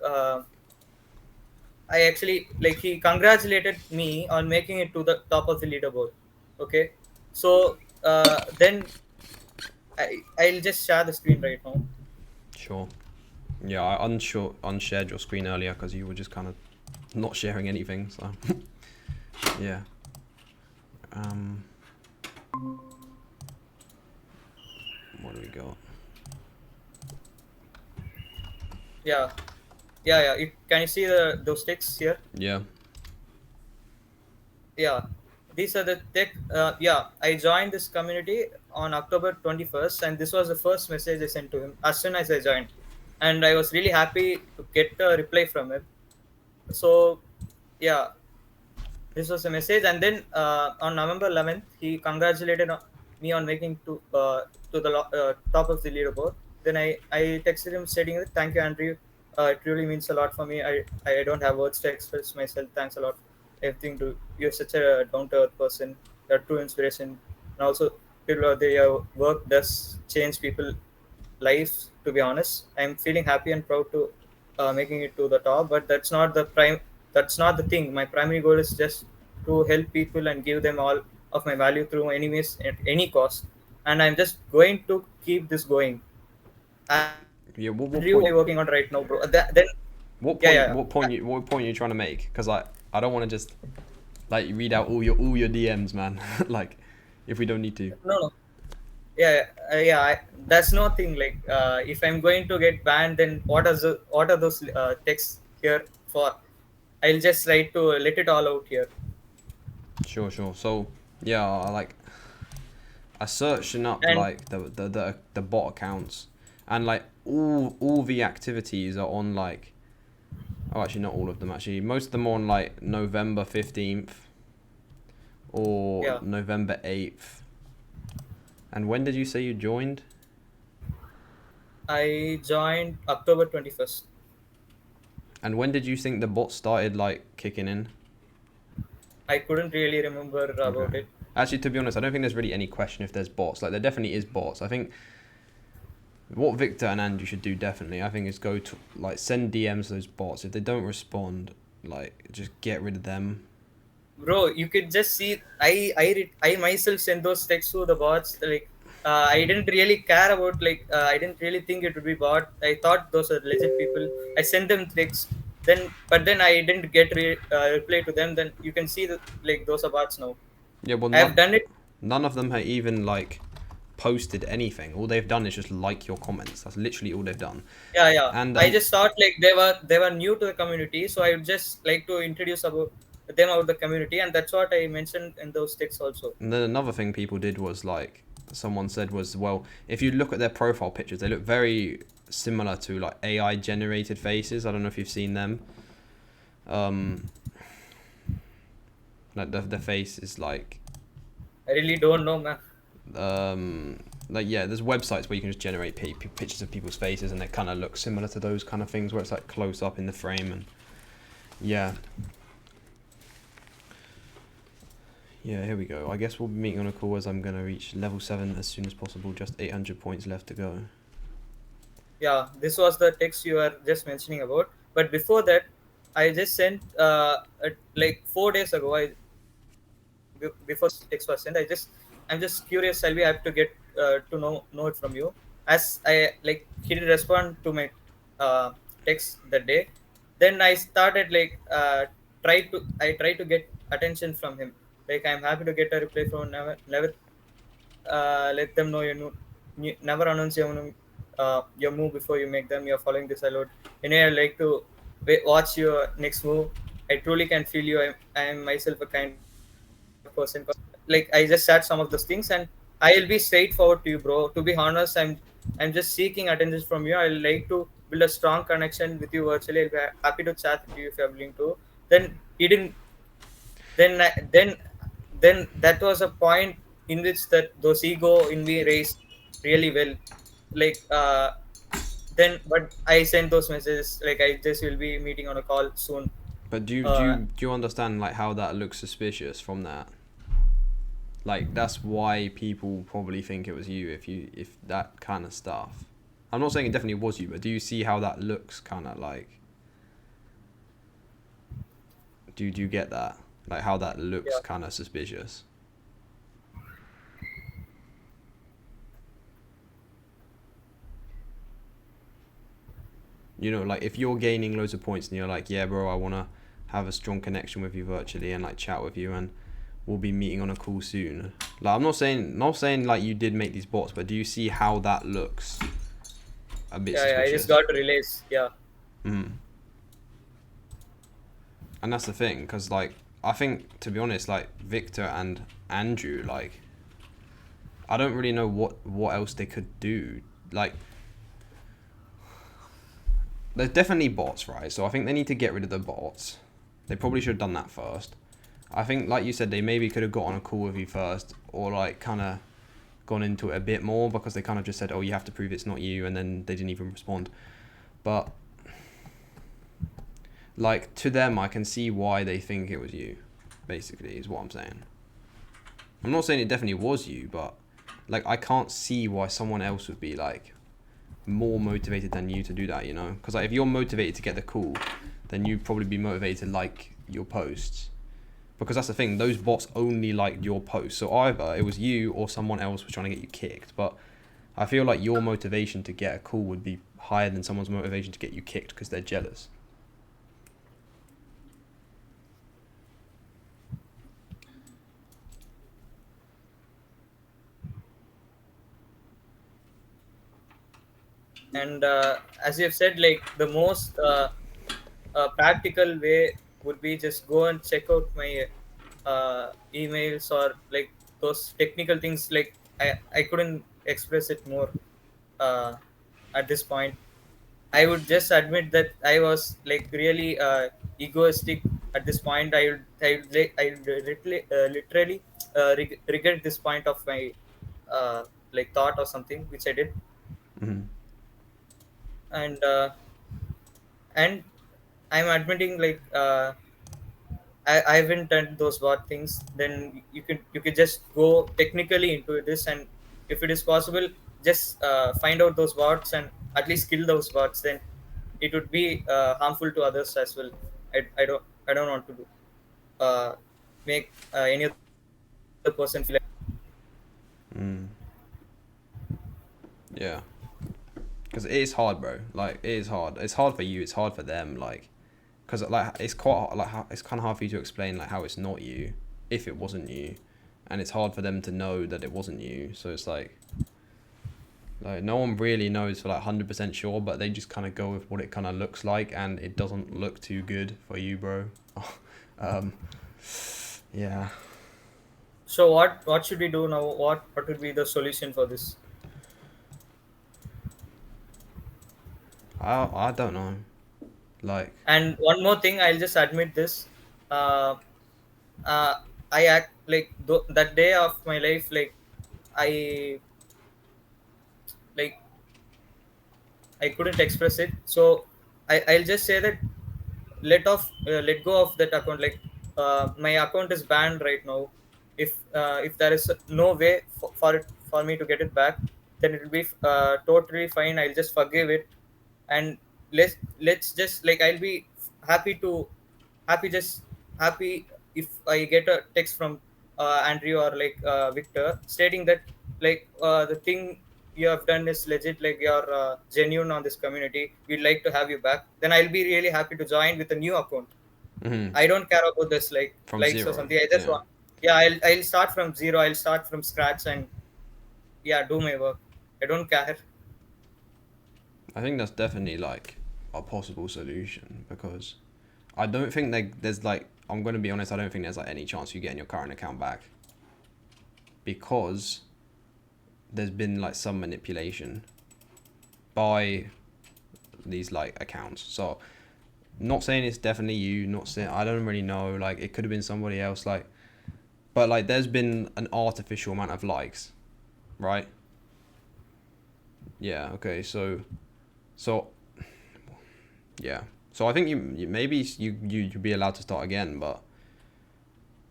I actually like he congratulated me on making it to the top of the leaderboard. Okay, so then I'll just share the screen right now. sure. Yeah, I unshared your screen earlier because you were just kind of not sharing anything. So yeah. Um, what do we got? Yeah, yeah. Can you see those texts here? Yeah. Yeah, these are the tech. Yeah, I joined this community on October 21st, and this was the first message I sent to him as soon as I joined, and I was really happy to get a reply from him. So yeah, this was a message, and then on November 11th, he congratulated me on making to the top of the leaderboard. Then I texted him stating that thank you, Andrew. It really means a lot for me. I don't have words to express myself. Thanks a lot. Everything to you're such a down to earth person. You're true inspiration, and also people their work does change people life. To be honest, I'm feeling happy and proud to making it to the top, but that's not the thing. My primary goal is just to help people and give them all of my value through any means at any cost, and I'm just going to keep this going. Yeah. What Andrew, point? I'm working on right now, bro. Then What yeah, point? yeah, What point are you trying to make? Because like I don't want to just like read out all your DMs, man. Like if we don't need to. no, yeah. That's no thing. Like if I'm going to get banned, then what are those texts here for? I'll just try to let it all out here. Sure, sure. So yeah, I searching up And like the bot accounts, and like all the activities are on like oh actually not all of them actually most of them are on like November 15th or yeah, November 8th. And when did you say you joined? I joined October 21st. And when did you think the bot started like kicking in? I couldn't really remember Okay. about it. Actually, to be honest, I don't think there's really any question if there's bots. Like there definitely is bots. I think what Victor and Andrew should do definitely, I think, is go to like send DMs to those bots. If they don't respond, like just get rid of them. Bro, you could just see I myself sent those texts to the bots. Like I didn't really care about I didn't really think it would be bot. I thought those are legit people. I sent them texts. But then I didn't get reply to them. Then you can see that like those are bots now. Yeah, well, I have done it. none of them have even like posted anything. All they've done is just like your comments. That's literally all they've done. Yeah. And I just thought like they were new to the community, so I would just like to introduce about them about the community, and that's what I mentioned in those texts also. and then another thing people did was like someone said was well, if you look at their profile pictures, they look very similar to like AI generated faces. I don't know if you've seen them. Um, Like the face is like I really don't know, man. um like yeah, there's websites where you can just generate pictures of people's faces and they kind of look similar to those kind of things where it's like close up in the frame and yeah. Yeah, here we go. I guess we'll be meeting on a call as I'm gonna reach level 7 as soon as possible. Just 800 points left to go. Yeah, this was the text you were just mentioning about. But before that, I just sent like 4 days ago. Before text was sent, I'm just curious. Shall we have to get to know it from you? As I like, he did respond to my uh, text that day. Then I started like try to get attention from him. Like I'm happy to get a reply from never let them know you never announce your move before you make them. You're following this a lot. I like to watch your next move. I truly can feel you. I am myself a kind of person. Like I just said some of those things, and I'll be straightforward to you, bro. To be honest, I'm just seeking attention from you. I like to build a strong connection with you virtually. I'll be happy to chat with you if you're willing to. Then he didn't then then that was a point in which that those ego in me raised really well, like then but I sent those messages like I just will be meeting on a call soon. But do you do uh you do you understand like how that looks suspicious from that? Like that's why people probably think it was you if that kind of stuff. I'm not saying it definitely was you, but do you see how that looks kind of like? Do you get that? Like how that looks yeah kind of suspicious. You know, like if you're gaining loads of points and you're like, yeah, bro, I wanna have a strong connection with you virtually and like chat with you and we'll be meeting on a call soon. Like I'm not saying like you did make these bots, but do you see how that looks a bit yeah, I just suspicious? got to realize. Yeah, Mm. And that's the thing, because like I think to be honest, like Victor and Andrew, like I don't really know what else they could do. Like there's definitely bots, right? So I think they need to get rid of the bots. They probably should have done that first. I think, like you said, they maybe could have got on a call with you first, or like kind of gone into it a bit more because they kind of just said, "Oh, you have to prove it's not you," and then they didn't even respond. But like to them, I can see why they think it was you. Basically, is what I'm saying. I'm not saying it definitely was you, but like I can't see why someone else would be like more motivated than you to do that. You know, because like if you're motivated to get the call, then you'd probably be motivated to like your posts. Because that's the thing, those bots only liked your post. So either it was you or someone else was trying to get you kicked. But I feel like your motivation to get a call would be higher than someone's motivation to get you kicked because they're jealous. and as you have said, like the most practical way would be just go and check out my emails or like those technical things. Like I couldn't express it more uh, at this point. I would just admit that I was like really egoistic at this point. I would literally regret this point of my like thought or something which I did. Mm-hmm. And I'm admitting like I haven't done those bad things. Then you could just go technically into this, and if it is possible, just find out those bots and at least kill those bots. Then it would be harmful to others as well. I don't want to do make any other person feel like. Mm. Yeah. Because it is hard, bro. Like it is hard. It's hard for you. It's hard for them. Like, because like it's quite like it's kind of hard for you to explain like how it's not you if it wasn't you, and it's hard for them to know that it wasn't you. So it's like no one really knows for like 100% sure, but they just kind of go with what it kind of looks like, and it doesn't look too good for you, bro. um, yeah. So what should we do now? What would be the solution for this? I don't know. Like. And one more thing, I'll just admit this. Uh, I act like that day of my life, like I like I couldn't express it. So I'll just say that let go of that account. Like my account is banned right now. If there is no way for me to get it back, then it will be totally fine. I'll just forgive it, and let's just like I'll be happy to happy just happy if I get a text from Andrew or like Victor stating that like the thing you have done is legit, like you're genuine on this community, we'd like to have you back, then I'll be really happy to join with a new account. Hmm. I don't care about this like From likes or zero. something. I just Yeah. want, yeah, I'll start from zero, I'll start from scratch, and yeah, do my work. I don't care. I think that's definitely like a possible solution because I don't think there's like I'm gonna be honest. I don't think there's like any chance you getting your current account back because there's been like some manipulation by these like accounts. So not saying it's definitely you. Not saying I don't really know. Like it could have been somebody else. Like but like there's been an artificial amount of likes, right? Yeah. Okay. So yeah. So I think you maybe you'd be allowed to start again, but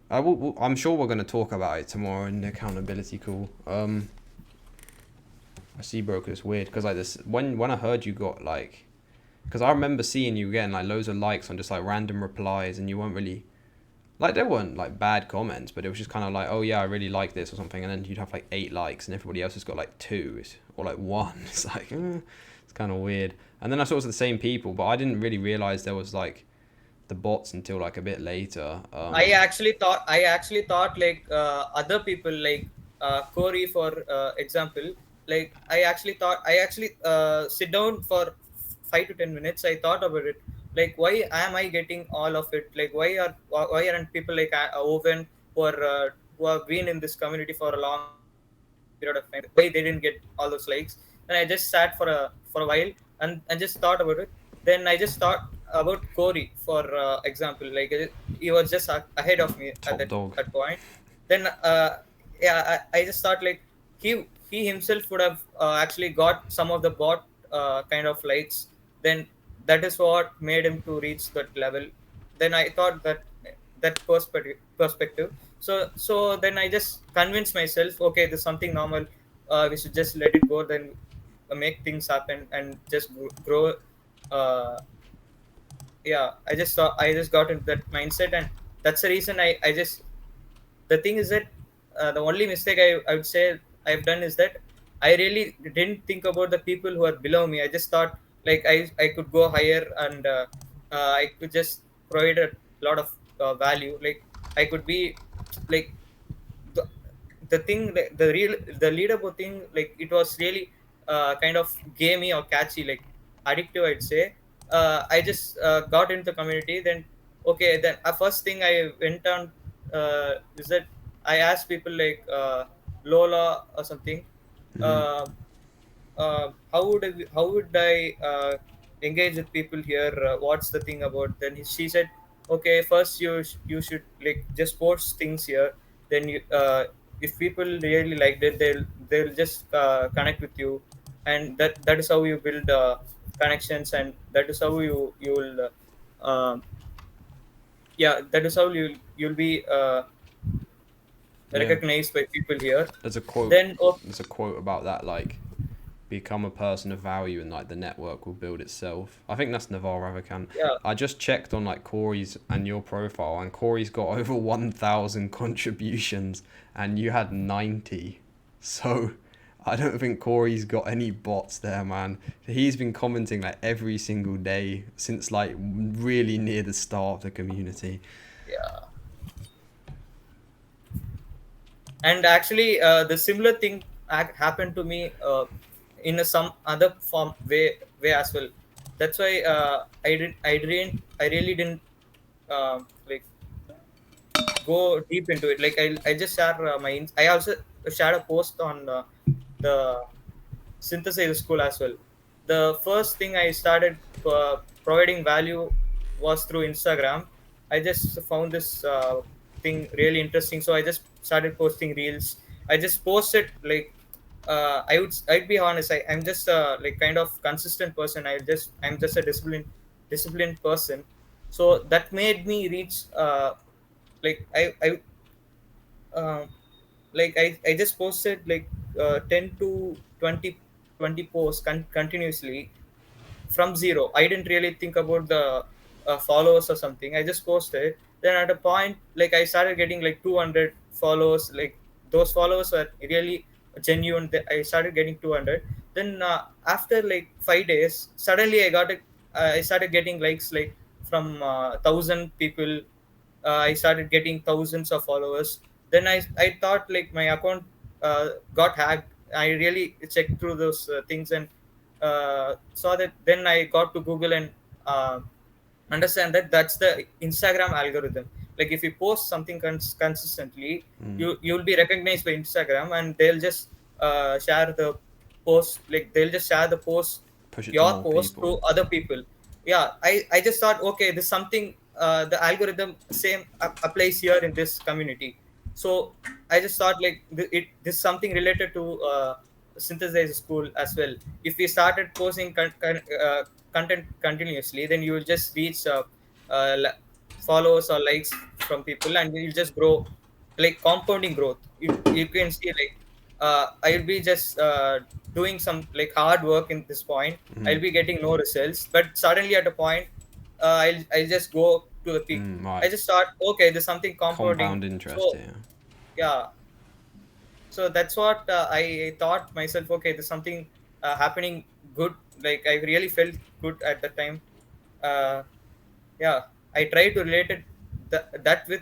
I'm sure we're gonna talk about it tomorrow in the accountability call. I see broker. It's weird because like this when I heard you got like, because I remember seeing you getting like loads of likes on just like random replies, and you weren't really like there weren't like bad comments, but it was just kind of like, oh yeah, I really like this or something, and then you'd have like 8 likes, and everybody else has got like two or like one. It's like it's kind of weird. And then I saw it was the same people, but I didn't really realize there was like the bots until like a bit later. I actually thought like other people like Corey for example, like I actually sit down for 5 to 10 minutes. I thought about it, like why am I getting all of it? Like why aren't people like Owen who have been in this community for a long period of time? Why they didn't get all those likes? And I just sat for a while and just thought about it. Then I just thought about Corey for example, like he was just ahead of me at Top dog. that point. Then yeah, I just thought like he himself would have actually got some of the bot kind of likes. Then that is what made him to reach that level. Then I thought that perspective. So then I just convinced myself, okay, this is something normal. We should just let it go. Then make things happen and just grow. Uh, yeah, I just got into that mindset, and that's the reason I just the thing is that the only mistake I would say I've done is that I really didn't think about the people who are below me. I just thought like I could go higher, and I could just provide a lot of value. Like I could be like the, the thing the leaderboard thing, like it was really kind of gamey or catchy, like addictive, I'd say. I just got into the community. Then okay, then first thing I went on is that I asked people like Lola or something, Hmm. uh, how would I engage with people here? What's the thing about? Then she said, okay, first you should like just post things here. Then if people really liked it, they'll just connect with you, and that is how you build connections, and that is how you'll yeah, that is how you'll be Yeah. recognized by people here. There's a quote. Then oh, There's a quote about that like become a person of value and like the network will build itself. I think that's Naval Ravikant. yeah. I just checked on like Corey's and your profile, and Corey's got over 1,000 contributions, and you had 90. So I don't think Corey's got any bots there, man. He's been commenting like every single day since like really near the start of the community. Yeah, and actually the similar thing happened to me in some other form way as well. That's why I really didn't like go deep into it. Like I just share I also shared a post on the synthesizer school as well. The first thing I started providing value was through Instagram. I just found this something really interesting, so I just started posting reels. I just posted like I'd be honest, I'm just like kind of consistent person. I'm just a disciplined person. So that made me reach like uh, I just posted like 10 to 20 posts continuously from zero. I didn't really think about the followers or something. I just posted. Then at a point, like I started getting like 200 followers. Like those followers were really genuine. I started getting 200. Then after like 5 days, suddenly I got it. I started getting likes like from 1,000 people. I started getting thousands of followers. Then I thought like my account got hacked. I really checked through those things and saw that. Then I got to Google and uh, understand that that's the Instagram algorithm. Like if you post something consistently, Mm. you'll be recognized by Instagram, and they'll just share the post. Like they'll just share the post, Push it to your more post to people. other people. Yeah, I just thought, okay, this something the algorithm same applies here in this community. So I just thought like this something related to synthesize school as well. If we started posting content continuously, then you will just reach followers or likes from people, and you'll just grow like compounding growth. You can see like I'll be just doing some like hard work in this point. I'll Mm. be getting no results, but suddenly at a point, I'll just go to the peak. Mm, right. I just thought, okay, there's something compounding. Compound interest So here. yeah, so that's what I thought myself. Okay, there's something happening good. Like I really felt good at the time. Uh, yeah, I try to relate that with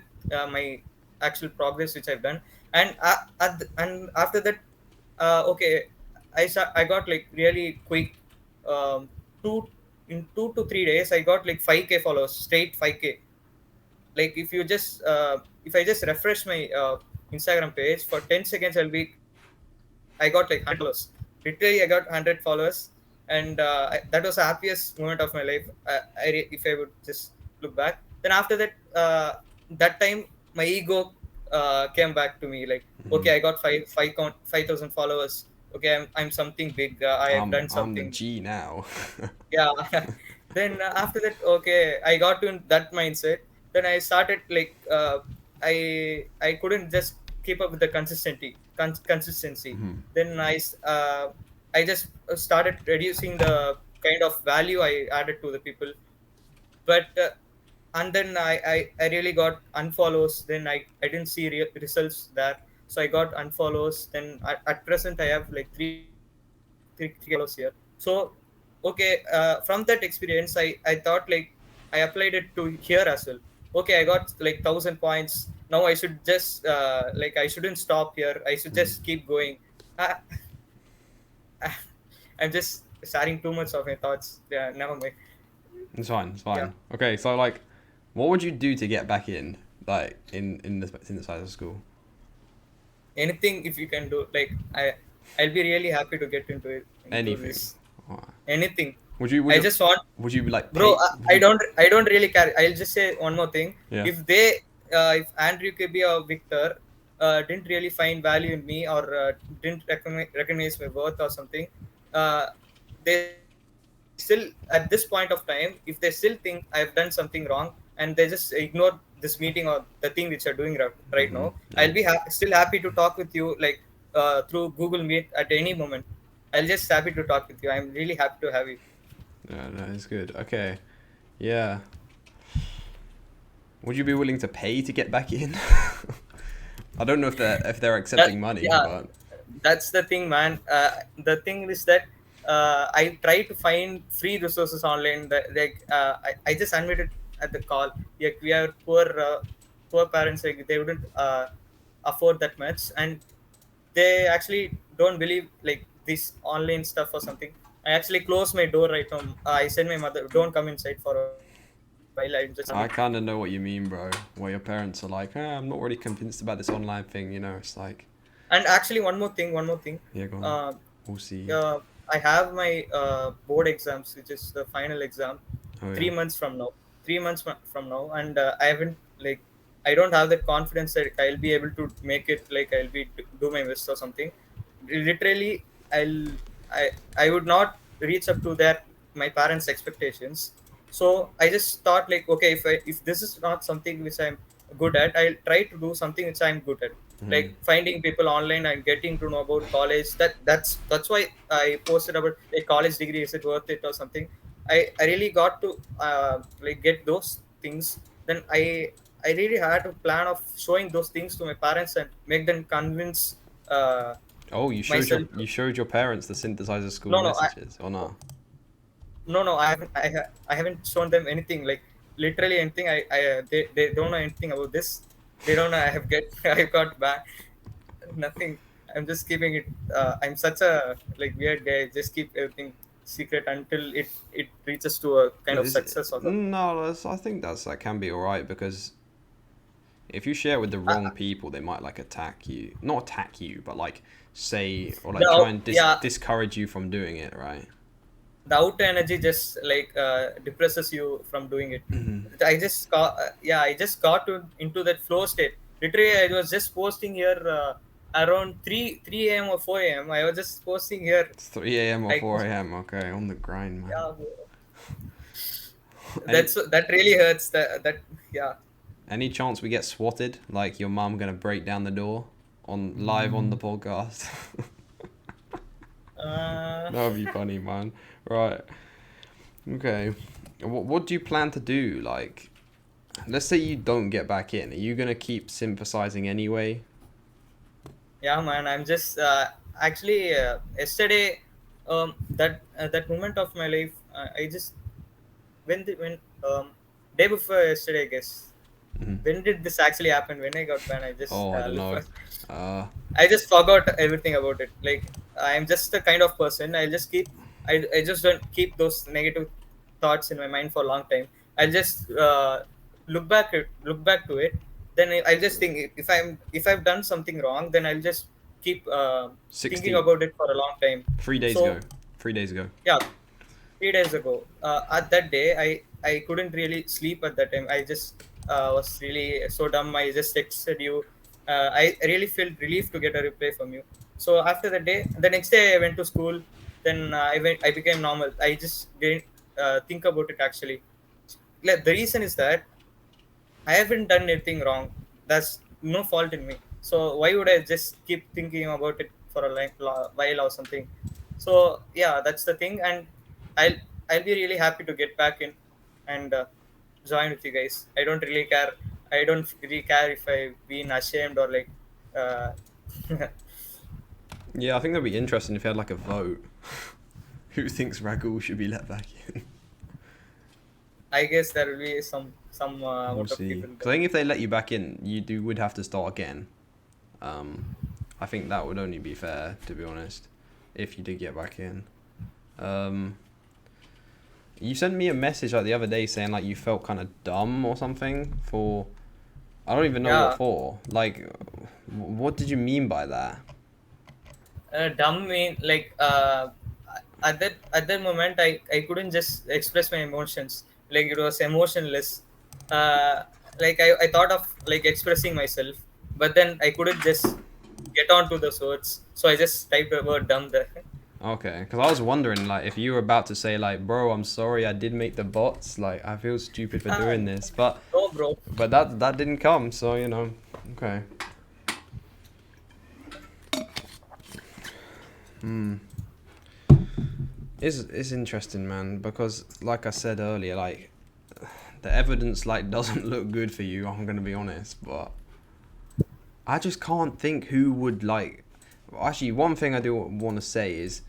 my actual progress which I've done. And and after that, okay, I got like really quick. Um, two in 2 to 3 days, I got like 5K followers, straight 5K. Like if I just refresh my Instagram page for 10 seconds, I got like 100 followers. Literally, I got 100 followers, and that was the happiest moment of my life. If I would just look back, then after that, that time my ego came back to me. Like, Mm. okay, I got 5,000 followers. Okay, I'm something big. I have done I'm the something. G now. Yeah. Then after that, okay, I got to that mindset. Then I started like I couldn't just keep up with the consistency. Mhm. Then I just started reducing the kind of value I added to the people. But and then I really got unfollows. Then I didn't see results there, so I got unfollows. Then at present I have like 3 follows here. So okay, from that experience, I thought like I applied it to here as well. Okay, I got like 1,000 points. Now I should just like I shouldn't stop here. I should Mm. just keep going. uh, I'm just sharing too much of my thoughts. Yeah, never mind. It's fine. It's Yeah, fine. Okay, so like, what would you do to get back in, like in the size of school? anything if you can do. Like I'll be really happy to get into this. Anything. Alright. Anything. Would you? Would I you? just want. Would you like Bro, pay? Would you? I don't really care. I'll just say one more thing. Yeah. If Andrew Kirby or Victor didn't really find value in me, or didn't recognize my worth or something, uh, they still at this point of time, if they still think I've done something wrong, and they just ignore this meeting or the thing which you're doing right now, Mhm. I'll be Yeah. still happy to talk with you, like through Google Meet at any moment. I'll just happy to talk with you. I'm really happy to have you. Yeah. No, it's good. Okay. Yeah. Would you be willing to pay to get back in? I don't know if they're accepting money, Yeah, but that's the thing, man. The thing is that I try to find free resources online. That like I just admitted at the call. Like we are poor parents. Like they wouldn't afford that much, and they actually don't believe like this online stuff or something. I actually close my door right now. I said my mother, don't come inside for a while. I'm just submit. I kind of know what you mean, bro. Where your parents are like, I'm not really convinced about this online thing. It's like, And actually, one more thing. yeah, go on. Uh, We'll see. I have my board exams, which is the final exam, Oh yeah. 3 months from now. 3 months from now, and I haven't like I don't have that confidence that I'll be able to make it, like I'll be do my best or something. Literally, I'll I I would not reach up to their my parents' expectations. So I just thought like, okay, if this is not something which I'm good at, I'll try to do something which I'm good at, like Mm-hmm. finding people online and getting to know about college. That's why I posted about a college degree, is it worth it or something. I really got to like get those things. Then I really had a plan of showing those things to my parents and make them convince uh, Oh, myself. you showed your parents the synthesizer school No, no, messages, or not? no, I haven't shown them anything, like literally anything. They don't know anything about this. They don't know I have get I got back nothing. I'm just keeping it. I'm such a like weird guy. Just keep everything secret until it reaches to a kind of Is success or something. no, I think that can be alright because if you share with the wrong people, they might like attack you. Not attack you, but like say or like try and Yeah, discourage you from doing it, right? the outer energy just like depresses you from doing it. Mm-hmm. I just got into that flow state. Literally, I was just posting here around 3 a.m. or 4 a.m. I was just posting here. It's 3 a.m. or Like, 4 a.m. Okay, on the grind, man. yeah, Any that really hurts. That yeah. any chance we get swatted? Like your mum gonna break down the door on live on the podcast? Uh, That would be funny, man. Right. Okay. What do you plan to do? Like, let's say you don't get back in. Are you gonna keep synthesizing anyway? yeah, man. I'm just actually yesterday, that moment of my life. I just when day before yesterday, I guess. Hmm. When did this actually happen? When I got banned, I just Oh, I don't know. I just forgot everything about it. Like I'm just the kind of person. I just don't keep those negative thoughts in my mind for a long time. I'll just look back to it. Then I'll just think if I've done something wrong, then I'll just keep thinking 16. about it for a long time. 3 days So ago. 3 days ago. yeah, 3 days ago. At that day, I couldn't really sleep at that time. I just was really so dumb. I just texted you. I really felt relief to get a reply from you. So after the day, the next day I went to school. Then I became normal. I just didn't think about it actually. Like, the reason is that I haven't done anything wrong. That's no fault in me. So why would I just keep thinking about it for a while or something? So yeah, that's the thing, and I'll I'll be really happy to get back in and join with you guys. I don't really care. I don't really care if I've been ashamed or like. Uh, Yeah, I think that'd be interesting if you had like a vote. Who thinks Ragul should be let back in? I guess there will be some We'll amount of see. people Because I there. think if they let you back in, would have to start again. Um, I think that would only be fair, to be honest, if you did get back in. Um, you sent me a message like the other day saying like you felt kind of dumb or something for. I don't even know what Yeah, for. Like, what did you mean by that? dumb mean like at that moment I couldn't just express my emotions, like it was emotionless. uh, like I thought of like expressing myself, but then I couldn't just get onto those words, so I just typed the word dumb there. Okay, because I was wondering like if you were about to say like, bro, I'm sorry, I did make the bots. Like, I feel stupid for Ah, doing this, but no bro. that didn't come. So okay. Hmm. It's interesting, man, because like I said earlier, like the evidence like doesn't look good for you. I'm gonna be honest, but I just can't think who would like. Actually, one thing I do want to say is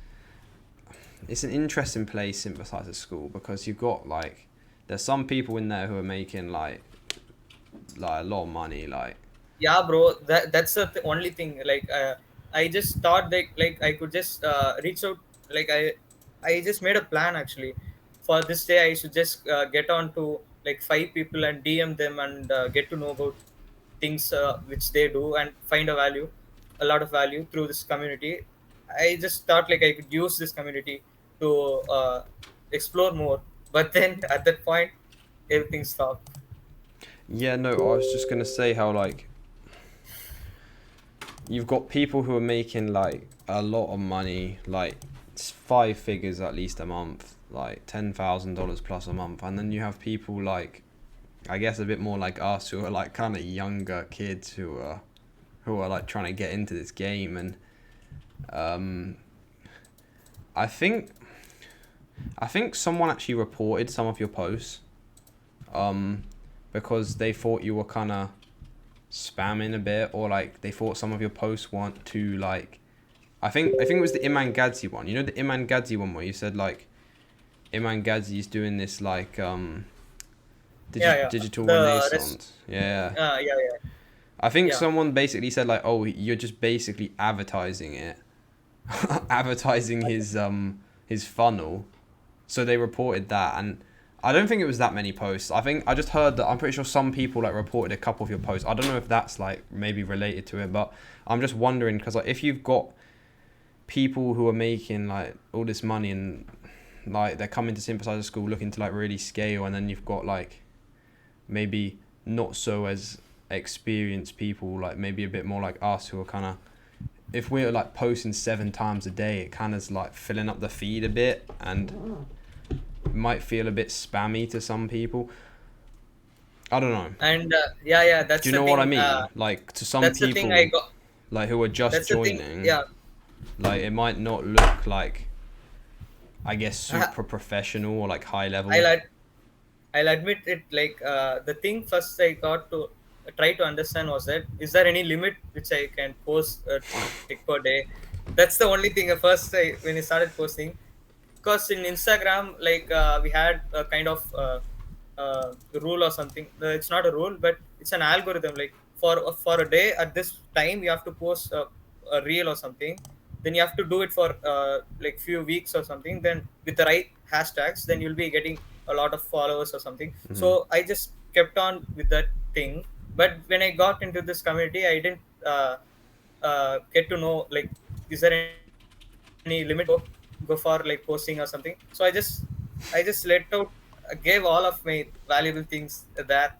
it's an interesting place, synthesizer school, because you've got like there's some people in there who are making like a lot of money, like Yeah bro, that's the only thing. Like I just thought that like I could just reach out. Like I just made a plan actually. For this day I should just get on to like 5 people and DM them and get to know about things which they do and find a lot of value through this community. I just thought like I could use this community to explore more, but then at that point everything stopped. Yeah, no, I was just gonna say how like you've got people who are making like a lot of money, like it's 5 figures at least a month, like $10,000 plus a month, and then you have people like I guess a bit more like us who are like kind of younger kids who are like trying to get into this game, and um, I think I think someone actually reported some of your posts, um, because they thought you were kind of spamming a bit, or like they thought some of your posts weren't too like. I think it was the Iman Gadzi one. You know the Iman Gadzi one where you said like Iman Gadzi's doing this like Yeah, yeah. digital The rest. renaissance. Yeah. Yeah, yeah, I think yeah. someone basically said like, "Oh, you're just basically advertising it, advertising his funnel." So they reported that, and I don't think it was that many posts. I think I just heard that I'm pretty sure some people like reported a couple of your posts. I don't know if that's like maybe related to it, but I'm just wondering because like if you've got people who are making like all this money and like they're coming to synthesizer school looking to like really scale, and then you've got like maybe not so as experienced people, like maybe a bit more like us who are kind of, if we're like posting 7 times a day, it kind of like filling up the feed a bit and might feel a bit spammy to some people. I don't know. And yeah, yeah. Do you know what I mean? Like to some That's the thing I people got. like who are just That's the thing. joining, Yeah. like it might not look like I guess I, super professional or like high I'll level. ad- I'll admit it. Like the thing first I got to try to understand was that is there any limit which I can post like per day? That's the only thing. At first, when I started posting, because in Instagram, like we had a kind of rule or something. It's not a rule, but it's an algorithm. Like for a day at this time, you have to post a reel or something. Then you have to do it for like few weeks or something. Then with the right hashtags, then you'll be getting a lot of followers or something. Mm-hmm. So I just kept on with that thing. But when I got into this community, I didn't get to know like is there any limit go for like posting or something. So I just let out gave all of my valuable things there,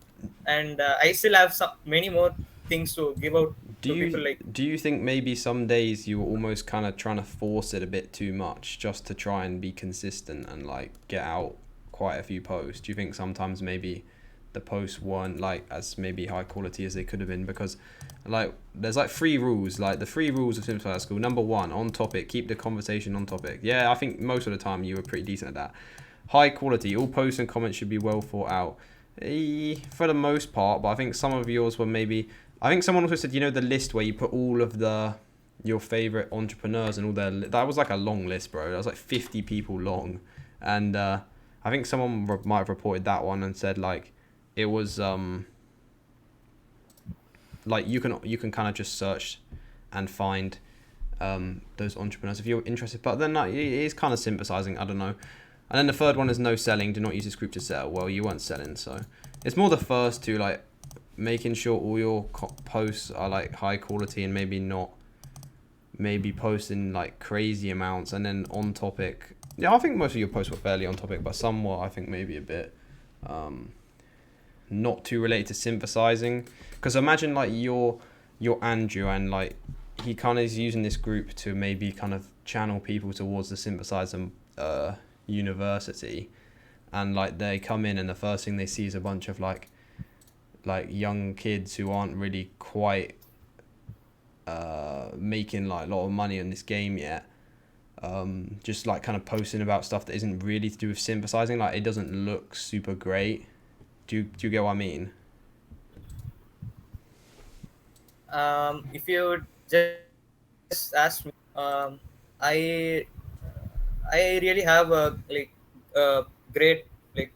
and I still have some many more things to give out Do to people you like. do you think maybe some days you were almost kind of trying to force it a bit too much just to try and be consistent and like get out quite a few posts? Do you think sometimes maybe the posts weren't like as maybe high quality as they could have been because like there's like 3 rules, like the 3 rules of Simplified School. Number 1, on topic, keep the conversation on topic. Yeah, I think most of the time you were pretty decent at that. High quality, all posts and comments should be well thought out. For the most part, but I think some of yours were maybe. I think someone also said, you know, the list where you put all of your favorite entrepreneurs and all their. That was like a long list, bro. That was like 50 people long, and I think someone might have reported that one and said like it was like you can kind of just search and find those entrepreneurs if you're interested. But then like, it is kind of synthesizing. I don't know. And then the third one is no selling. Do not use this group to sell. Well, you weren't selling, so it's more the first two, like making sure all your posts are like high quality and maybe not maybe posting like crazy amounts, and then on topic. Yeah, I think most of your posts were fairly on topic, but somewhat I think maybe a bit not too related to synthesizing. Because imagine like you're Andrew and like he kind of is using this group to maybe kind of channel people towards the synthesizer university, and like they come in and the first thing they see is a bunch of like young kids who aren't really quite making like a lot of money in this game yet, just like kind of posting about stuff that isn't really to do with synthesizing. Like it doesn't look super great. Do you get what I mean? If you would just ask me, I I really have a like a great like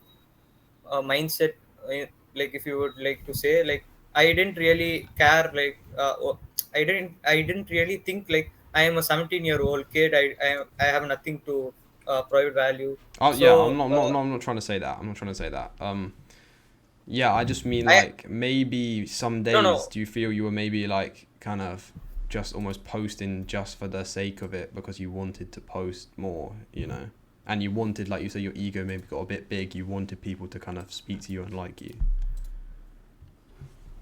mindset. Like if you would like to say, like I didn't really care. Like I didn't really think like I am a 17-year-old kid. I have nothing to provide value. Oh yeah, I'm So not, I'm not, no, I'm not trying to say that. I'm not trying to say that. Yeah, I just mean I like maybe some no days no. do you feel you were maybe like kind of just almost posting just for the sake of it because you wanted to post more, you know? And you wanted, like you said, your ego maybe got a bit big. You wanted people to kind of speak to you and like you.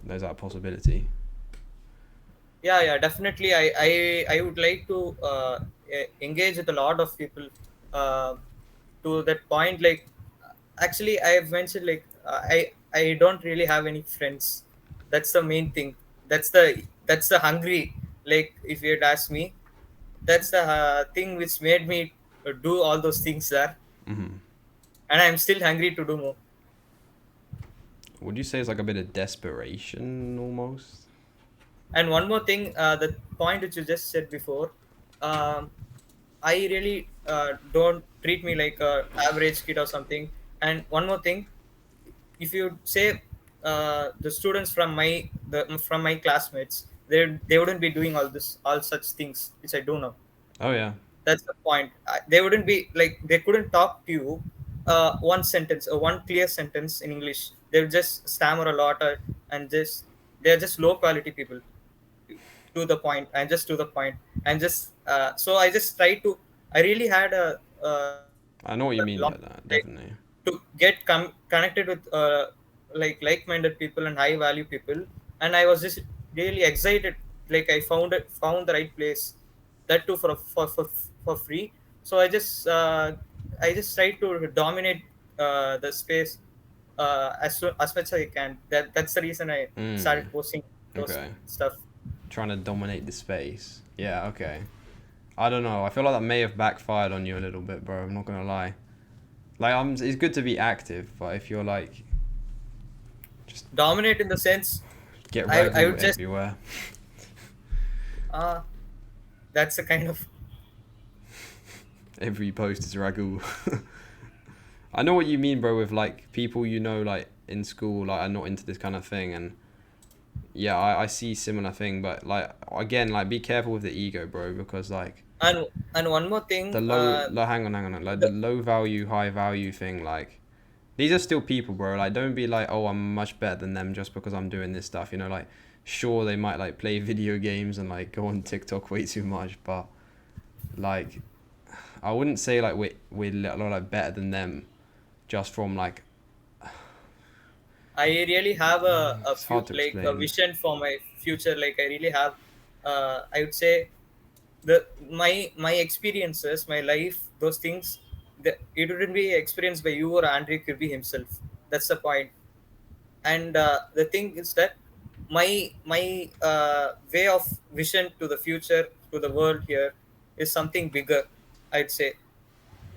There's that possibility. Yeah, yeah, definitely. I would like to engage with a lot of people uh, to that point. Like, actually, I have mentioned like I don't really have any friends. That's the main thing. That's the hungry. Like, if you had asked me, that's the thing which made me do all those things there, Hmm. and I'm still hungry to do more. Would you say it's like a bit of desperation almost? And one more thing, the point which you just said before, um, I really don't treat me like a average kid or something. And one more thing, if you say the students from my classmates, they wouldn't be doing all such things which I do now. Oh yeah. That's the point. They wouldn't be like they couldn't talk to you one sentence or one clear sentence in English. They would just stammer a lot and just they're just low quality people to the point and just to the point and just so I just try to I really had a I know what you long mean by that. like Definitely. to get connected with like-minded people and high value people, and I was just really excited. Like I found the right place, that too for free. So I just try to dominate the space as much as I can. That's the reason I Mm. started posting those Okay. stuff. Trying to dominate the space. Yeah. Okay. I don't know. I feel like that may have backfired on you a little bit, bro. I'm not gonna lie. Like, it's good to be active, but if you're like, just Dominate in the sense, get I Ragul would just everywhere. uh that's the kind of Every post is Ragul. I know what you mean, bro. With like people you know, like in school, like are not into this kind of thing, and yeah, I see similar thing, but like again, like be careful with the ego, bro, because like and and one more the thing, hang on, like the the low value, high value thing, like these are still people, bro. Like don't be like, oh, I'm much better than them just because I'm doing this stuff. You know, like sure they might like play video games and like go on TikTok way too much, but like I wouldn't say like we're like better than them just from like I really have a it's hard few to like a explain. vision for my future. Like I really have, I would say my experiences, my life, those things, it wouldn't be experienced by you or Andre Kirby himself. That's the point. And the thing is that my way of vision to the future, to the world here, is something bigger. I'd say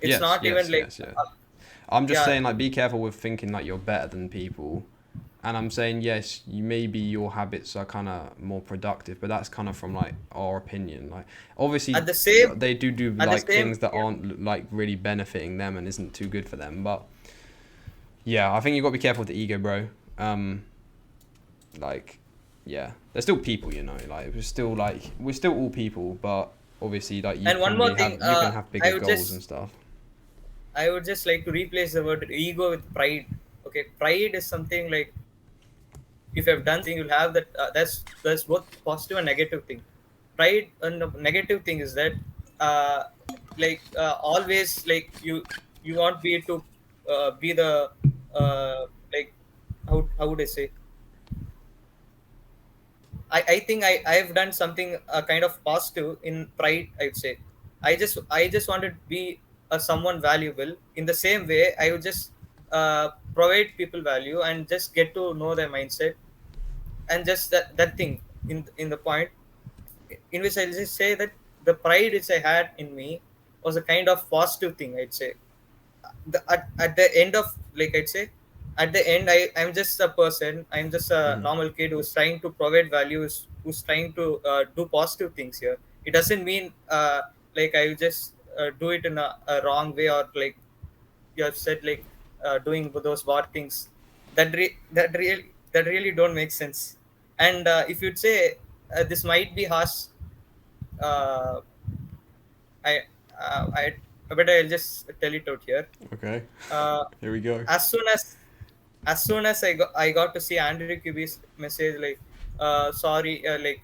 it's Yes, not even yes, like yes, yeah. I'm just yeah. saying like be careful with thinking like you're better than people. And I'm saying yes, you maybe your habits are kind of more productive, but that's kind of from like our opinion. Like At obviously the same they do at the like same things that yeah. aren't like really benefiting them and isn't too good for them. But yeah, I think you got to be careful with the ego, bro. Um, like yeah, they're still people, you know. Like we're still all people, but obviously like And one more thing, you can have bigger I would goals and just stuff. I would just like to replace the word ego with pride. Okay, pride is something like if you've done something, you'll have that. That's both positive and negative thing. Pride and the negative thing is that always like you want be to be the like how would I say I think I've done something kind of positive in pride. I'd say I just wanted to be someone valuable. In the same way, I would just provide people value and just get to know their mindset, and just that thing in the point in which I'll just say that the pride which I had in me was a kind of positive thing. I'd say at the end of like I'd say at the end I'm just a person. I'm just a Hmm. normal kid who's trying to provide values, who's trying to do positive things here. It doesn't mean like I just do it in a wrong way, or like you have said like doing those bad things that really don't make sense. And if you'd say this might be harsh, uh, I I but I'll just tell it out here. Okay, Uh, here we go. as soon as I got to see Andrew Kubi's message like sorry like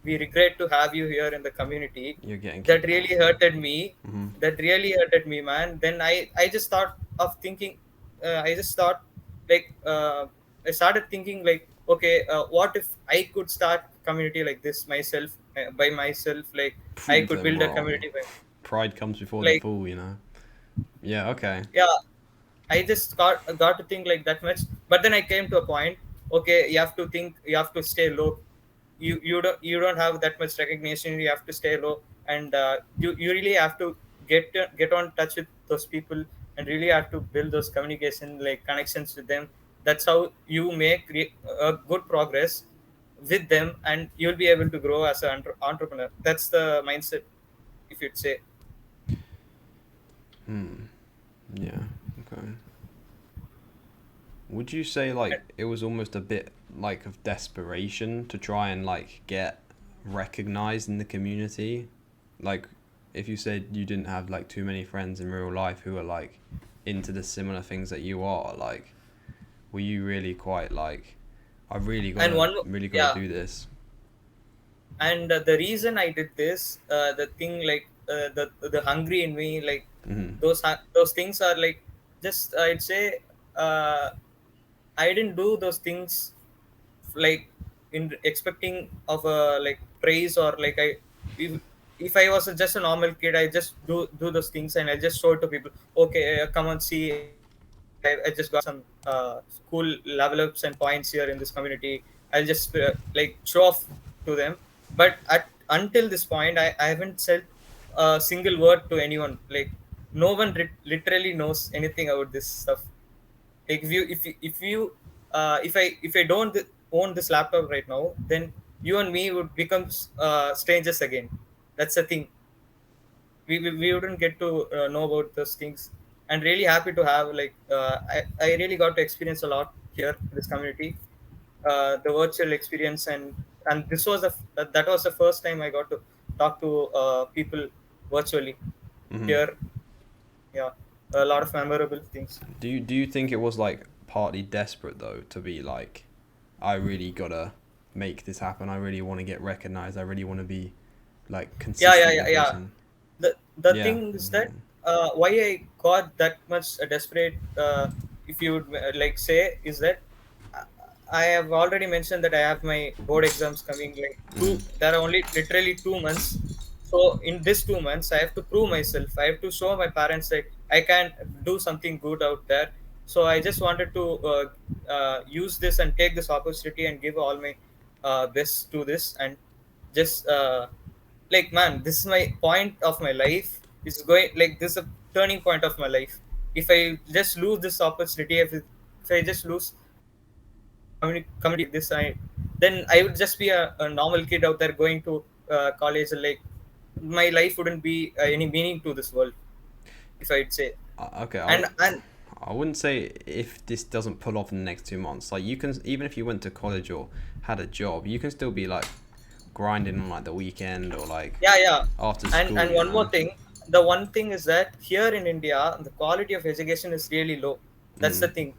we regret to have you here in the community, You're getting that kicked out. really hurted me. Hmm. Man. Then I just thought of thinking, I just thought like I started thinking like okay, what if I could start community like this myself, by myself, like I Prove could them build a wrong. community by, Pride comes before the like, fall, you know. Yeah. Okay. yeah, I just got to think like that much. But then I came to a point. Okay, you have to think. You have to stay low. You don't have that much recognition. You have to stay low, and you really have to get on touch with those people, and really have to build those communication like connections with them. That's how you make a good progress with them, and you'll be able to grow as an entrepreneur. That's the mindset, if you'd say. Hmm. Yeah. Okay. Would you say like it was almost a bit like of desperation to try and like get recognized in the community? Like if you said you didn't have like too many friends in real life who are like into the similar things that you are, like were you really quite like And one, really gotta yeah, do this? and the reason I did this, the thing like the hungry in me, like Mhm. those things are like, just I'd say, uh, I didn't do those things like in expecting of a like praise, or like if, if I was just a normal kid, I just do those things and I just show it to people. Okay, come and see. I just got some cool level ups and points here in this community. I'll just like show off to them. But until this point, I haven't said a single word to anyone. Like no one literally knows anything about this stuff. Like if I don't own this laptop right now, then you and me would become strangers again. That's the thing. We wouldn't get to know about those things. And really happy to have like I really got to experience a lot here in this community, the virtual experience. And this was that was the first time I got to talk to people virtually Mhm. here. Yeah, a lot of memorable things. Do you think it was like partly desperate though to be like I really gotta make this happen. I really want to get recognized. I really want to be like consistently Yeah. posting. The Yeah. thing is that why I got that much desperate, if you would like say, is that I I have already mentioned that I have my board exams coming like two. Mm. There are only literally 2 months. So in this 2 months, I have to prove myself. I have to show my parents that I can do something good out there. So I just wanted to use this and take this opportunity and give all my best to this, and just like, man, this is my point of my life. It's going like this is a turning point of my life. If I just lose this opportunity, if I just lose community like this, then I would just be a normal kid out there going to college. Like my life wouldn't be any meaning to this world, if I'd say. Okay. And I wouldn't say if this doesn't pull off in the next 2 months. Like you can even if you went to college or had a job, you can still be like grinding on like the weekend or like yeah. after And school. You one know. more thing, the one thing is that here in India, the quality of education is really low. That's the Mm. thing.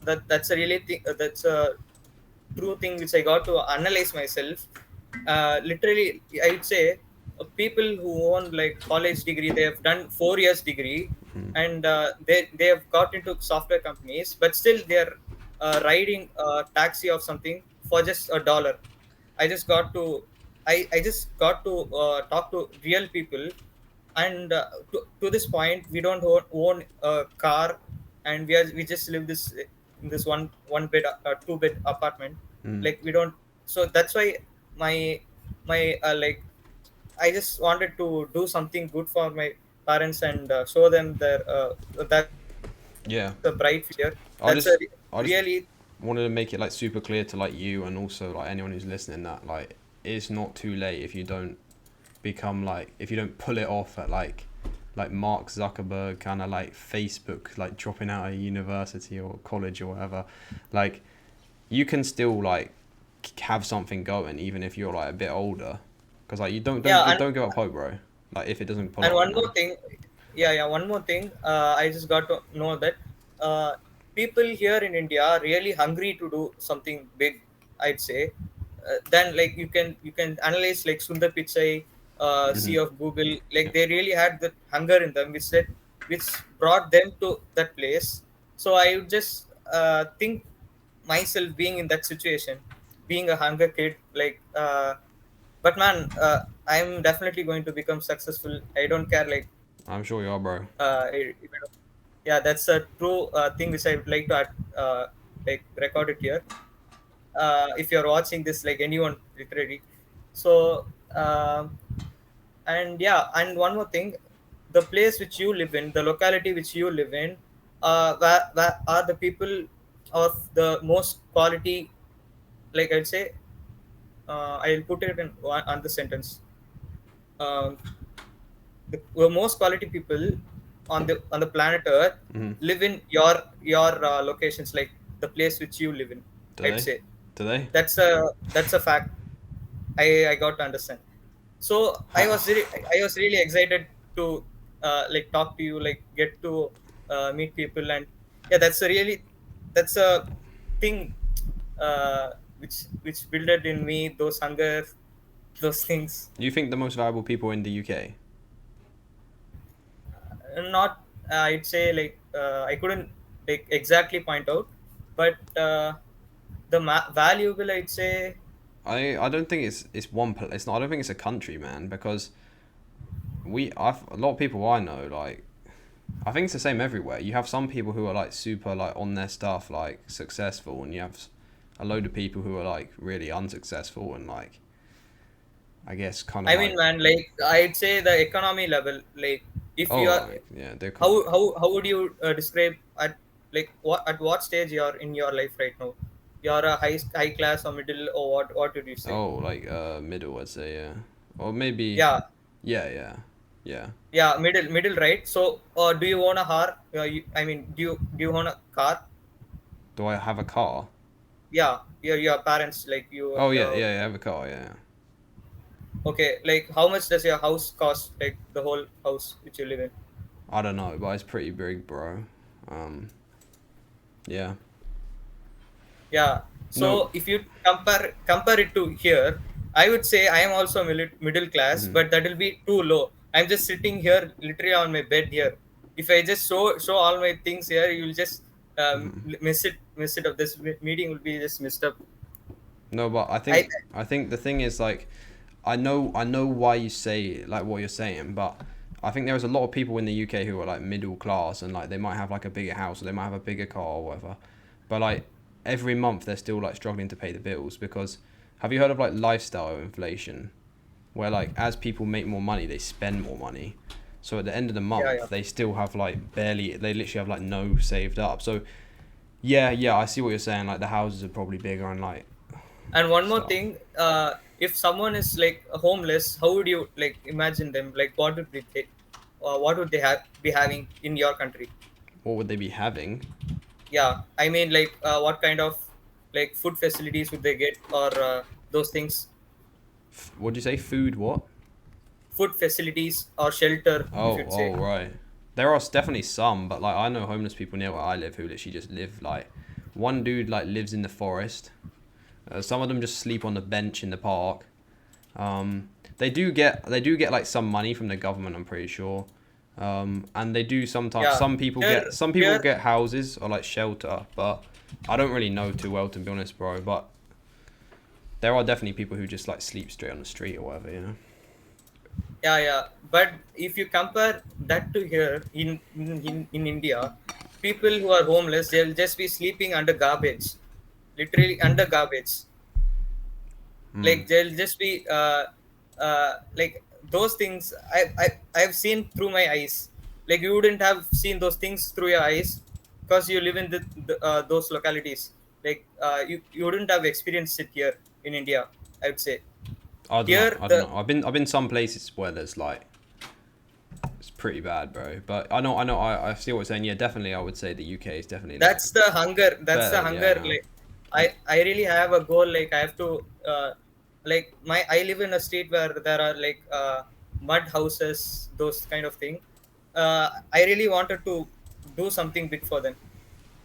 That's a really thing. That's a true thing which I got to analyze myself. Literally, I would say people who own like college degree, they have done 4 years degree, Mm. and they have got into software companies, but still they're riding a taxi or something for just $1. I just got to I just got to talk to real people, and to this point, we don't own a car, and we just live this in this one bed, 2 bed apartment. Mm. Like we don't. So that's why my like I just wanted to do something good for my parents, and show them that's a bright future. Yeah. That's a I just I just really. wanted to make it like super clear to like you and also like anyone who's listening that like it's not too late if you don't become like if you don't pull it off at like Mark Zuckerberg kind of like Facebook like dropping out of university or college or whatever, like you can still like have something going even if you're like a bit older, because like you don't Yeah. don't give up hope, bro. Like if it doesn't pull And off, one you know. more thing, yeah, one more thing. I just got to know that people here in India are really hungry to do something big. I'd say. Then like you can analyze like Sundar Pichai, Hmm. CEO of Google. Yeah. Like they really had that hunger in them, which brought them to that place. So I would just think. myself being in that situation, being a hunger kid, but man, I'm definitely going to become successful. I don't care, like, I'm sure you are, bro. yeah, that's a true thing which I would like to record it here. If you're watching this, like anyone, literally. So, and yeah, and one more thing, the place which you live in, the locality which you live in, where are the people of the most quality? Like I'd say, I'll put it in on the sentence. Um, the most quality people on the planet Earth Hmm. live in your locations, like the place which you live in. Do I'd they? say Do they? that's a fact. I got to understand. So I was really excited to like talk to you, like get to meet people, and yeah, that's a thing uh, which built it in me, those hunger, those things. You think the most valuable people in the UK? Not I'd say, like I couldn't like exactly point out, but the valuable, I'd say. I don't think it's one. It's not. I don't think it's a country, man. Because I've a lot of people I know like I think it's the same everywhere. You have some people who are like super like on their stuff, like successful, and you have a load of people who are like really unsuccessful and like I guess kind of I mean, like man, like I'd say the economy level, like if you oh are, like yeah they're how kind how would you describe at what stage you are in your life right now? You're a high class or middle, or what would you say? oh like middle I'd say yeah or maybe Yeah, yeah yeah. yeah, middle, right? So, do you own a car? I mean, do you own a car? Do I have a car? Yeah, your parents, like you. Oh yeah I have a car yeah. Okay, like how much does your house cost? Like the whole house which you live in? I don't know, but it's pretty big, bro. Um, yeah. Yeah. No. So if you compare it to here, I would say I am also middle class, Mhm. but that will be too low. I'm just sitting here, literally on my bed here. If I just show all my things here, you'll just Mhm. miss it. Of this meeting will be just messed up. No, but I I think the thing is like I know why you say like what you're saying, but I think there's a lot of people in the UK who are like middle class and like they might have like a bigger house or they might have a bigger car or whatever, but like every month they're still like struggling to pay the bills because have you heard of like lifestyle inflation where like as people make more money they spend more money, so at the end of the Yeah, yeah. month they still have like barely they literally have like no saved up. So yeah I see what you're saying, like the houses are probably bigger and like And one more stuff. thing, if someone is like homeless, how would you like imagine them? Like what would they have be having in your country? What would they be having? Yeah, I mean, like what kind of like food facilities would they get, or those things? What'd you say? Food? What? Food facilities or shelter, if you'd say. Oh, right. There are definitely some, but like I know homeless people near where I live who literally just live like one dude like lives in the forest. Some of them just sleep on the bench in the park. They do get like some money from the government, I'm pretty sure. And they do sometimes Yeah, some people here, get houses or like shelter, but I don't really know too well to be honest, bro. But there are definitely people who just like sleep straight on the street or whatever, you know. yeah, yeah. But if you compare that to here in India, people who are homeless, they'll just be sleeping under garbage, literally under garbage. Hmm. Like they'll just be like those things I've seen through my eyes. Like you wouldn't have seen those things through your eyes because you live in those localities. Like you wouldn't have experienced it here in India, I would say. I don't know. Here I don't the know. I've been some places where there's like it's pretty bad, bro. But I see what you're saying. Yeah, definitely. I would say the UK is definitely like that's the better. hunger, Yeah. like I really have a goal, like I have to like I live in a state where there are like mud houses, those kind of thing. I really wanted to do something big for them.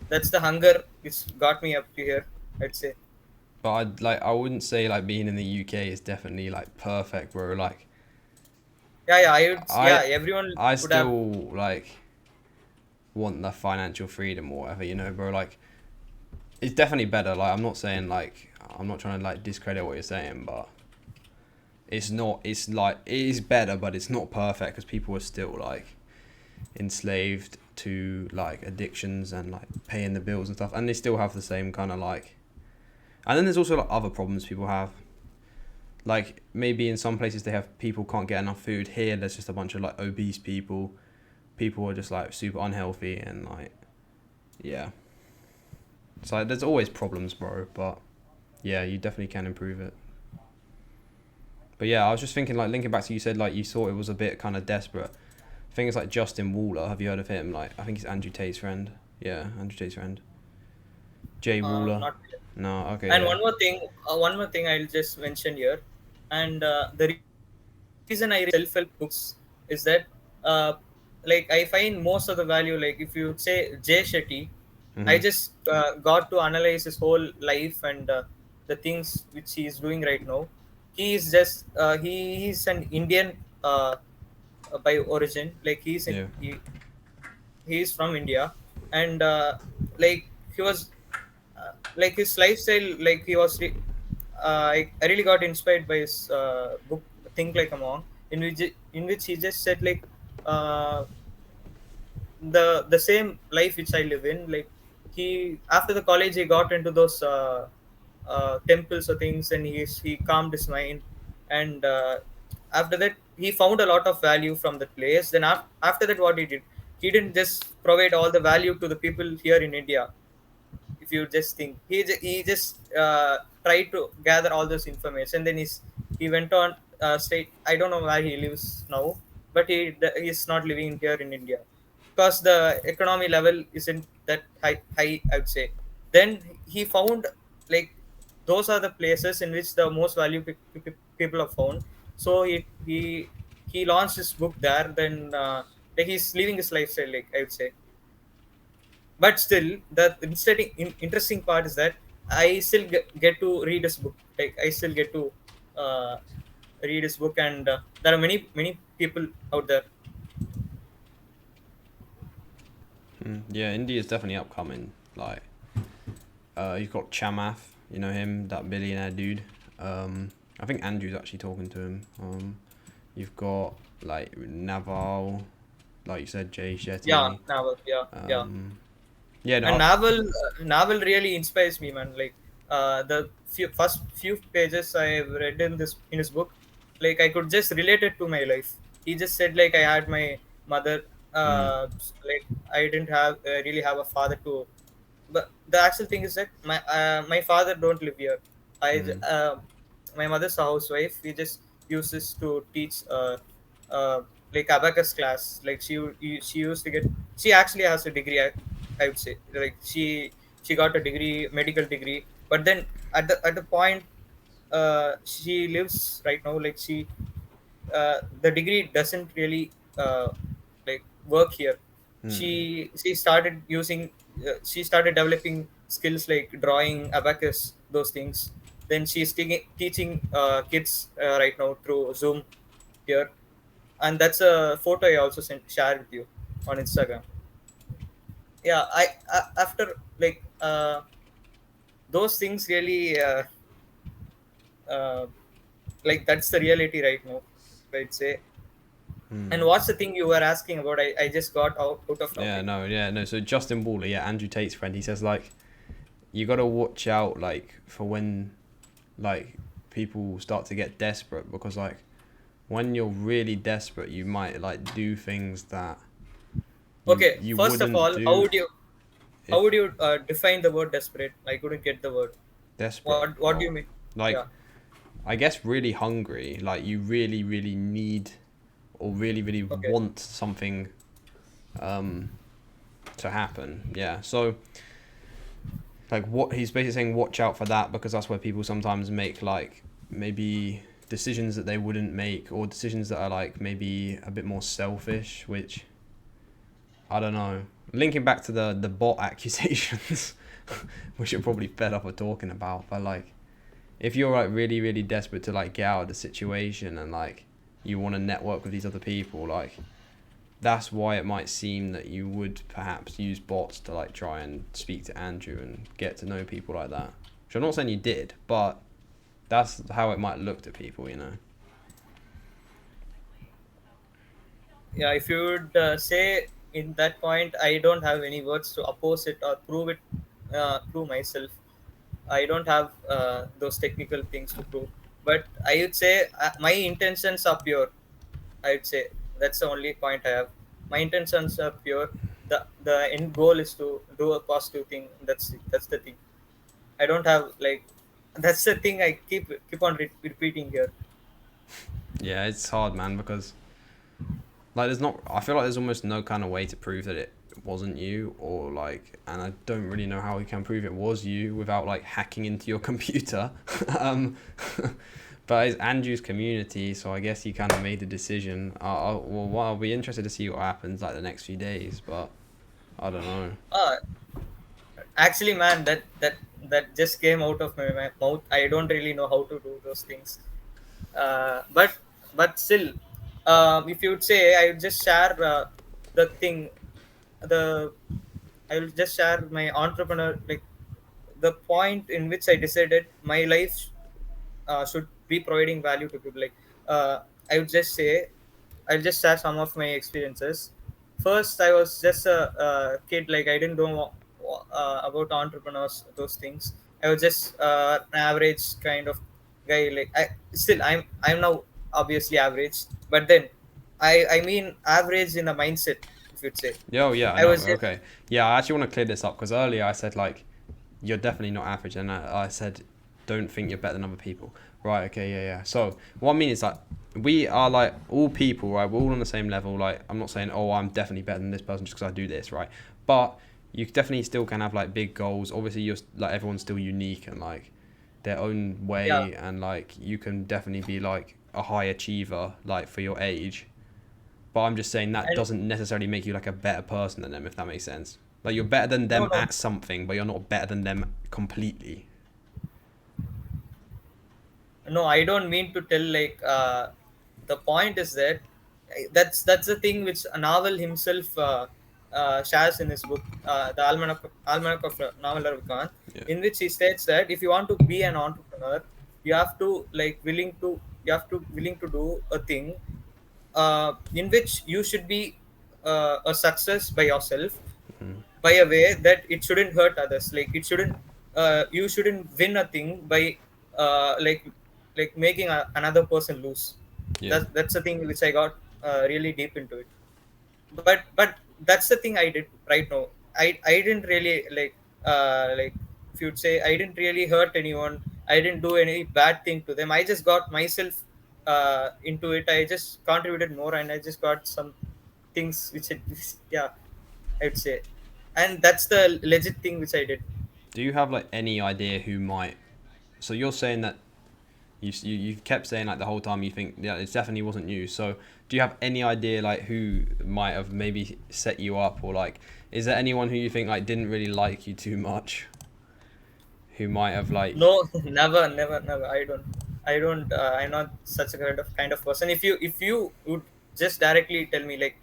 That's the hunger which got me up to here, I'd say. But I wouldn't say like being in the UK is definitely like perfect, bro. Like Yeah, yeah, I would, yeah, I everyone I would have. still like want the financial freedom or whatever, you know, bro. Like It's definitely better. Like, I'm not saying like I'm not trying to like discredit what you're saying, but it's not. It's like it is better, but it's not perfect because people are still like enslaved to like addictions and like paying the bills and stuff, and they still have the same kind of like. And then there's also like other problems people have. Like maybe in some places they have people can't get enough food. Here there's just a bunch of like obese people. People are just like super unhealthy and like yeah. So there's always problems, bro. But yeah, you definitely can improve it. But yeah, I was just thinking like linking back to you said like you thought it was a bit kind of desperate. Things like Justin Waller. Have you heard of him? Like I think he's Andrew Tate's friend. Yeah, Andrew Tate's friend. Jay Waller. Not really. No, okay, And yeah. one more thing I'll just mention here, and the reason I read self-help books is that, uh, like, I find most of the value. Like, if you say Jay Shetty, I Mhm. just got to analyze his whole life and the things which he is doing right now. He is just he's an Indian by origin. Like Yeah. he is from India, and like he was like his lifestyle. Like I really got inspired by his book Think Like a Monk, in which he just said like uh, the same life which I live in. Like he after the college he got into those temples or things, and he calmed his mind, and after that he found a lot of value from that place. Then after that, what he did, he didn't just provide all the value to the people here in India. If you just think he just tried to gather all this information, then he went on state. I don't know where he lives now, but he's not living here in India because the economy level isn't that high, I would say. Then he found like those are the places in which the most value people are found. So he launched his book there. Then like he's living his lifestyle, like I would say. But still, the interesting part is that I still get to read his book. Like I still get to uh, read his book, and there are many people out there. Yeah, India's definitely upcoming. Like, you've got Chamath, you know him, that billionaire dude. I think Andrew's actually talking to him. You've got like Naval, like you said, Jay Yeah, Shetty. novel. Yeah, yeah. Um, yeah, And no, novel really inspires me, man. Like the first few pages I have read in his book, like I could just relate it to my life. He just said like I had my mother, mm, like I didn't have really have a father to. But the actual thing is that my father don't live here. I mm, My mother's a housewife. We just uses to teach like abacus class. Like she used to get. She actually has a degree. I would say like she got a degree, medical degree. But then at the point she lives right now, like the degree doesn't really like work here. mm, She started using she started developing skills like drawing, abacus, those things. Then she's teaching kids right now through Zoom here, and that's a photo I also shared with you on Instagram. Yeah, after like those things really uh, like that's the reality right now, I'd say. And mm. what's the thing you were asking about? I just got out of Yeah, topic. no, yeah, no. So Justin Waller, yeah, Andrew Tate's friend, he says like you gotta watch out like for when like people start to get desperate because like when you're really desperate, you might like do things that Okay, you first of wouldn't all, do how if would you define the word desperate? I couldn't get the word. desperate. What do you Oh, mean? like Yeah. I guess really hungry. Like you really, really need or really, really Okay. want something um to happen. Yeah. So like what he's basically saying, watch out for that because that's where people sometimes make like maybe decisions that they wouldn't make or decisions that are like maybe a bit more selfish, which I don't know. Linking back to the bot accusations, which you're probably fed up of talking about, but like if you're like really really desperate to like get out of the situation and like you want to network with these other people, like that's why it might seem that you would perhaps use bots to like try and speak to Andrew and get to know people like that. Which I'm not saying you did, but that's how it might look to people, you know. Yeah, if you would say in that point, I don't have any words to oppose it or prove it, prove myself. I don't have those technical things to prove, but I would say my intentions are pure. I would say that's the only point I have. My intentions are pure. The end goal is to do a positive thing. That's the thing. I don't have like that's the thing I keep on repeating here. Yeah, it's hard, man, because like there's not. I feel like there's almost no kind of way to prove that it wasn't you, or like, and I don't really know how we can prove it was you without like hacking into your computer. um, but it's Andrew's community, so I guess he kind of made the decision. I'll be interested to see what happens like the next few days, but I don't know. Uh, Actually, man, that just came out of my mouth. I don't really know how to do those things. But still, if you would say, I would just share the thing. The I will just share my entrepreneur like the point in which I decided my life should be providing value to people. Like I would just say, I'll just share some of my experiences. First, I was just a kid. Like I didn't know about entrepreneurs, those things. I was just an average kind of guy. Like I'm now obviously average, but then I mean average in a mindset. If you'd say, Yo, yeah, I I know. was just Okay, yeah, I actually want to clear this up because earlier I said like you're definitely not average, and I said don't think you're better than other people. Right? Okay, yeah, yeah. So what I mean is like we are like all people, right? We're all on the same level. Like I'm not saying oh I'm definitely better than this person just because I do this, right? But you definitely still can have like big goals. Obviously, you're like everyone's still unique and like their own yeah. way, and like you can definitely be like a high achiever like for your age, but I'm just saying that And doesn't necessarily make you like a better person than them, if that makes sense. Like you're better than no, them no, at something, but you're not better than them completely. no, I don't mean to tell like the point is that that's the thing which a novel himself shares in his book, the Almanac of Novel Ravikant, Yeah. in which he states that if you want to be an entrepreneur, you have to like willing to do a thing in which you should be a success by yourself, Mm. by a way that it shouldn't hurt others. Like it shouldn't you shouldn't win a thing by making another person lose. Yeah. That's the thing which I got really deep into it. But that's the thing I did right now. I didn't really like if you'd say I didn't really hurt anyone. I didn't do any bad thing to them. I just got myself into it. I just contributed more and I just got some things which it yeah, I'd say. And that's the legit thing which I did. Do you have like any idea who might? So you're saying that you kept saying like the whole time you think yeah it definitely wasn't you. So do you have any idea like who might have maybe set you up, or like is there anyone who you think like didn't really like you too much, who might have like No, never. I don't. I'm not such a kind of person. If you would just directly tell me like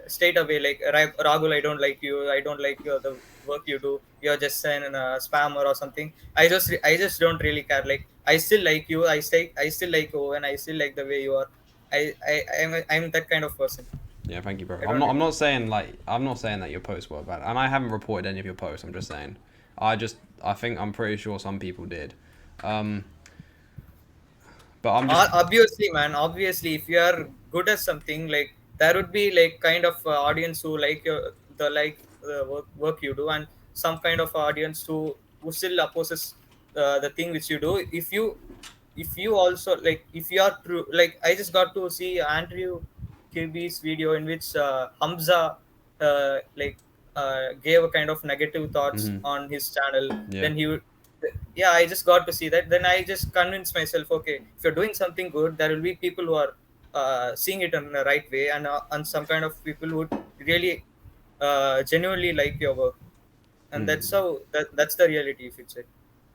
straight away like Ragul, I don't like you. I don't like the work you do. You're just an spammer or something. I just don't really care. Like I still like you. I still like you, and I still like the way you are. I'm that kind of person. yeah, thank you, bro. I don't I'm really. not saying like I'm not saying that your posts were bad, and I haven't reported any of your posts. I'm just saying, I think I'm pretty sure some people did, um, but I'm just Obviously, man, obviously if you are good at something, like there would be like kind of audience who like the work you do, and some kind of audience who still opposes the thing which you do. If you also like if you are true, like I just got to see Andrew Kirby's video in which Hamza gave a kind of negative thoughts mhm, on his channel. yeah. Then yeah, I just got to see that. Then I just convinced myself, okay, if you're doing something good, there will be people who are seeing it in the right way, and some kind of people would really genuinely like your work, and that's Mm. how that's the reality, if you say.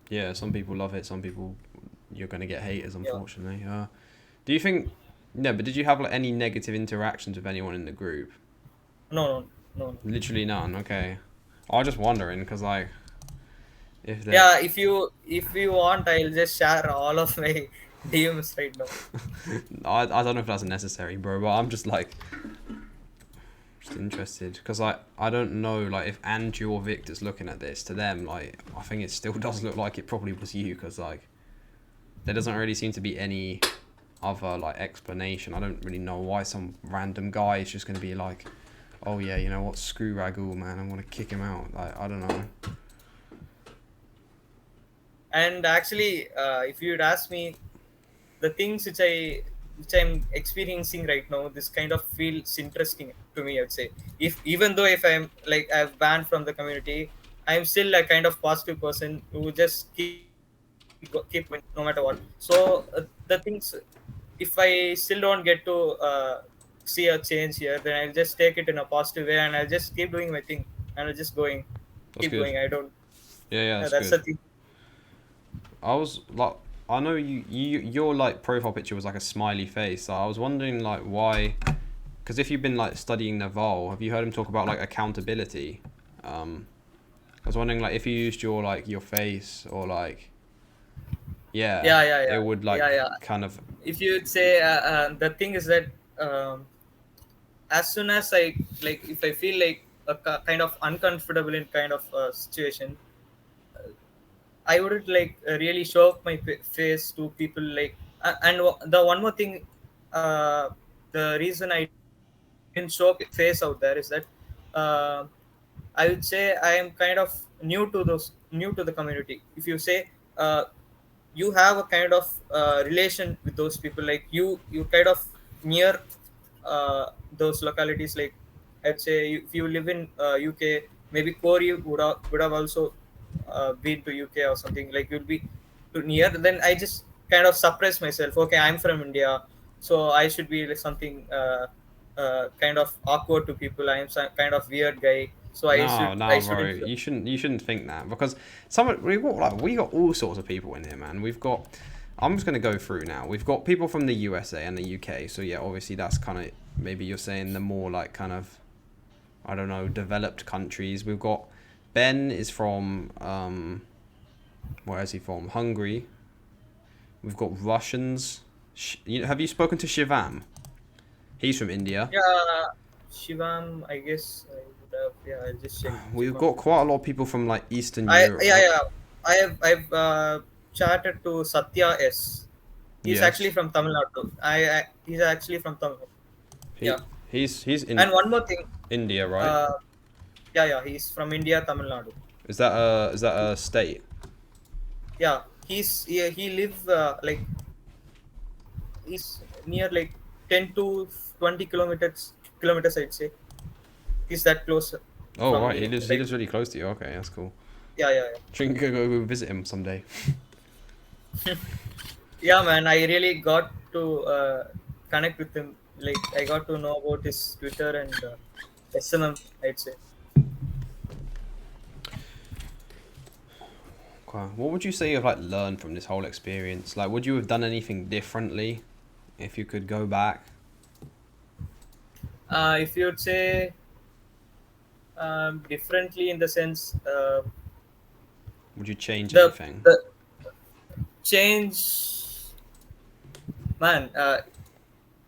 Yeah, some people love it. Some people, you're gonna get haters, Yeah. unfortunately. Do you think? No, but did you have like any negative interactions with anyone in the group? No, no, no, no. Literally none. Okay. I was just wondering because like if they, Yeah, if you want, I'll just share all of my DMs right now. I don't know if that's necessary, bro. But I'm just like just interested because I don't know like if Andrew or Victor's looking at this to them like I think it still does look like it probably was you because like there doesn't really seem to be any other like explanation. I don't really know why some random guy is just going to be like, oh yeah, you know what, screw Ragul, man, I'm going to kick him out. Like I don't know. And actually, if you'd ask me, the things which I'm experiencing right now, this kind of feels interesting to me. I'd say, if even though if I'm like I've banned from the community, I'm still a kind of positive person who just keep going no matter what. So the things, if I still don't get to see a change here, then I'll just take it in a positive way and I'll just keep doing my thing and I'll just That's keep good. going. I don't. Yeah, that's That's good. the thing. I was like, I know your like profile picture was like a smiley face. So I was wondering like why, because if you've been like studying Naval, have you heard him talk about like accountability? I was wondering like if you used your like your face or like yeah, Yeah, yeah, it yeah, would yeah, like yeah. kind of If you'd say the thing is that as soon as I like, if I feel like a kind of uncomfortable in kind of situation, I wouldn't like really show up my face to people like and the one more thing, uh, the reason I didn't show up face out there is that uh, I would say I am kind of new to the community. If you say you have a kind of relation with those people, like you kind of near those localities, like I'd say if you live in UK, maybe Corey would have also been to UK or something, like you'll be too near, then I just kind of suppress myself. Okay, I'm from India, so I should be like something kind of awkward to people. I am some kind of weird guy, so no, I no, bro. shouldn't. You shouldn't think that because some we got all sorts of people in here, man. We've got. I'm just gonna go through now. We've got people from the USA and the UK. So yeah, obviously that's kind of maybe you're saying the more like kind of I don't know developed countries. We've got Ben is from where is he from? Hungary. We've got Russians. Have you spoken to Shivam? He's from India. Yeah, Shivam, I guess I would have. Yeah, I'll just check We've on. got quite a lot of people from like Eastern I Yeah, Europe. yeah. I've chatted to Satya S. He's actually Yes. from Tamil Nadu. He's actually from Tamil Nadu. Yeah. He's in And one more thing. India, right? Uh, yeah. He's from India, Tamil Nadu. Is that a state? Yeah. He live like he's near like 10 to 20 kilometers. I'd say he's that close Oh from right, he me. lives he Like lives really close to you. Okay, that's cool. yeah, yeah, yeah. Should go visit him someday. Yeah, man, I really got to connect with him. Like I got to know about his Twitter and SMM, I'd say. Okay. What would you say you've like learned from this whole experience? Like, would you have done anything differently if you could go back? If you'd say differently in the sense, Would you change the anything? the change, man.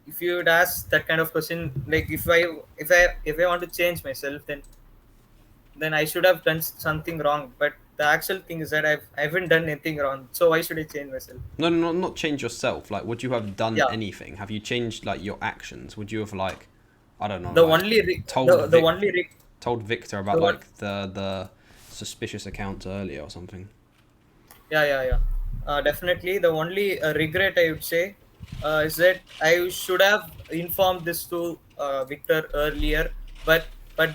If you'd ask that kind of question, like if I want to change myself, then I should have done something wrong. But the actual thing is that I haven't done anything wrong. So why should I change myself? No, no, not change yourself. Like, would you have done Yeah. anything? Have you changed like your actions? Would you have like, I don't know, The like only re- told the Vic only re- told Victor about the one. like the suspicious accounts earlier or something? Yeah. Definitely, the only regret I would say is that I should have informed this to Victor earlier, but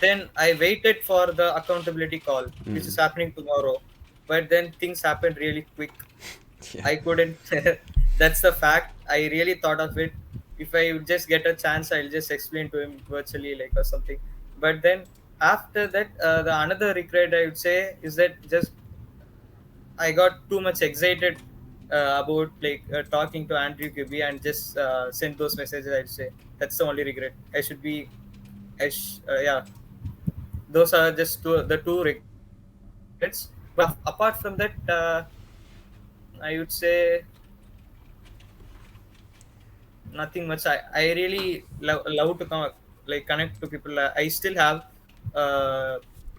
then I waited for the accountability call, which is Mm. happening tomorrow. But then things happened really quick. Yeah. I couldn't. That's the fact. I really thought of it. If I would just get a chance, I'll just explain to him virtually, like or something. But then after that, the another regret I would say is that just I got too much excited about like talking to Andrew Kirby and just send those messages. I'd say that's the only regret. I should be, yeah. Those are just the two regrets. But apart from that, I would say nothing much. I really love to come like connect to people. I still have uh,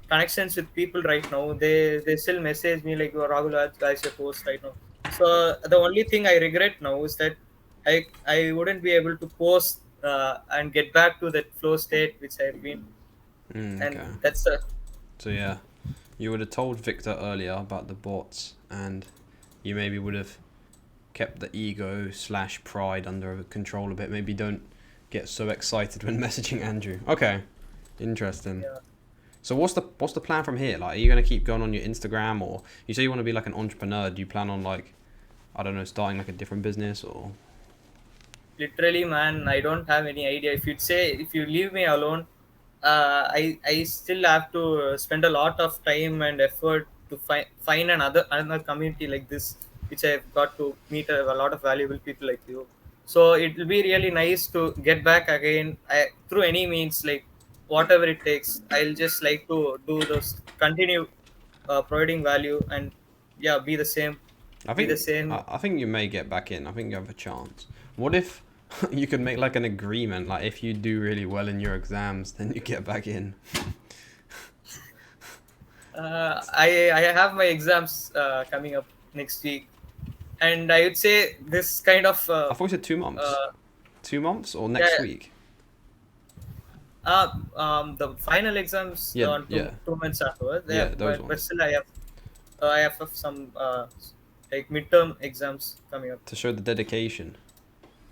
connections with people right now. They still message me like, "Oh, Rahul, guys, your post right now." So the only thing I regret now is that I wouldn't be able to post and get back to that flow state which I've been, and Okay. that's So yeah, you would have told Victor earlier about the bots, and you maybe would have kept the ego slash pride under control a bit. Maybe don't get so excited when messaging Andrew. Okay, interesting. yeah. So what's the plan from here? Like, are you gonna keep going on your Instagram, or you say you want to be like an entrepreneur? Do you plan on like, I don't know, starting like a different business or? Literally, man, I don't have any idea. If you'd say, if you leave me alone, I still have to spend a lot of time and effort to find another community like this, which I've got to meet a lot of valuable people like you. So it will be really nice to get back again, through any means, like whatever it takes. I'll just like to do those, continue providing value, and yeah, I be the think same. I think you may get back in. I think you have a chance. What if you could make like an agreement, like if you do really well in your exams, then you get back in. I have my exams coming up next week, and I would say this kind of I thought you said 2 months. uh, 2 months or yeah, next week? the final exams Yeah, on yeah, 2 months afterwards. Yeah, yeah. Those but ones. still I have some like midterm exams coming up. To show the dedication.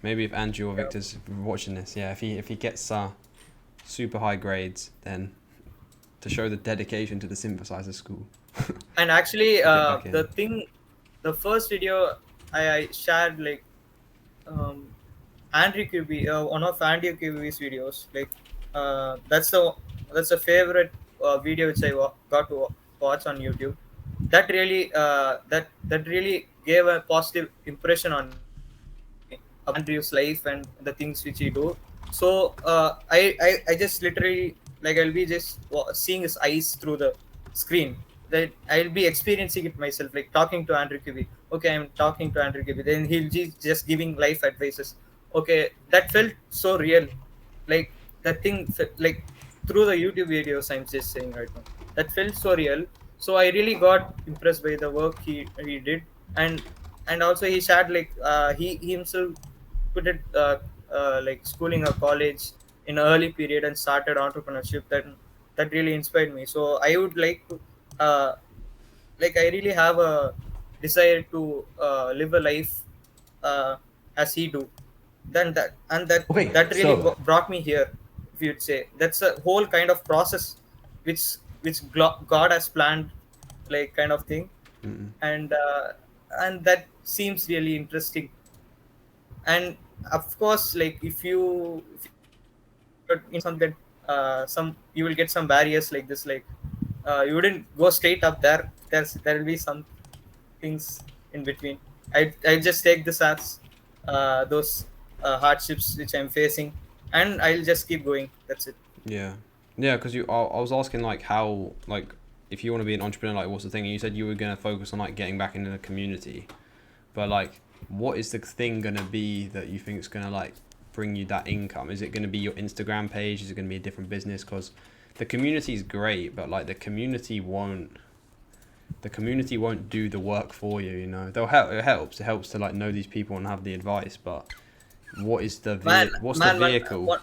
Maybe if Andrew or Yeah. Victor's watching this, yeah, if he gets super high grades, then to show the dedication to the synthesizer school, And actually, get back the in. thing, the first video I shared, like um, Andrew QB, one of Andrew QB's videos. Like that's a favorite video which I got to watch on YouTube. That really that really gave a positive impression on me about Andrew's life and the things which he do. So I just literally, like, I'll be just seeing his eyes through the screen. That I'll be experiencing it myself, like talking to Andrew Kibi. Okay, I'm talking to Andrew Kibi. Then he'll just giving life advices. Okay, that felt so real. Like that thing, like through the YouTube videos I'm just saying right now. That felt so real. So I really got impressed by the work he did, and also he shared like he himself put it like schooling or college in early period and started entrepreneurship. That really inspired me. So I would like to uh, like I really have a desire to live a life uh, as he do. Then Okay, that really so brought me here. If you'd say that's a whole kind of process which God has planned, like kind of thing. mm, And that seems really interesting. And of course, like if you're in something that some you will get some barriers like this, like you wouldn't go straight up there. There will be some things in between. I just take this as those hardships which I'm facing, and I'll just keep going. That's it. yeah, yeah, because I was asking like how like if you want to be an entrepreneur, like what's the thing? And you said you were gonna focus on like getting back into the community, but like what is the thing gonna be that you think is gonna like bring you that income? Is it gonna be your Instagram page? Is it gonna be a different business? Because the community is great, but like the community won't do the work for you. You know, they'll help. It helps to like know these people and have the advice, but Man, what's the man, vehicle?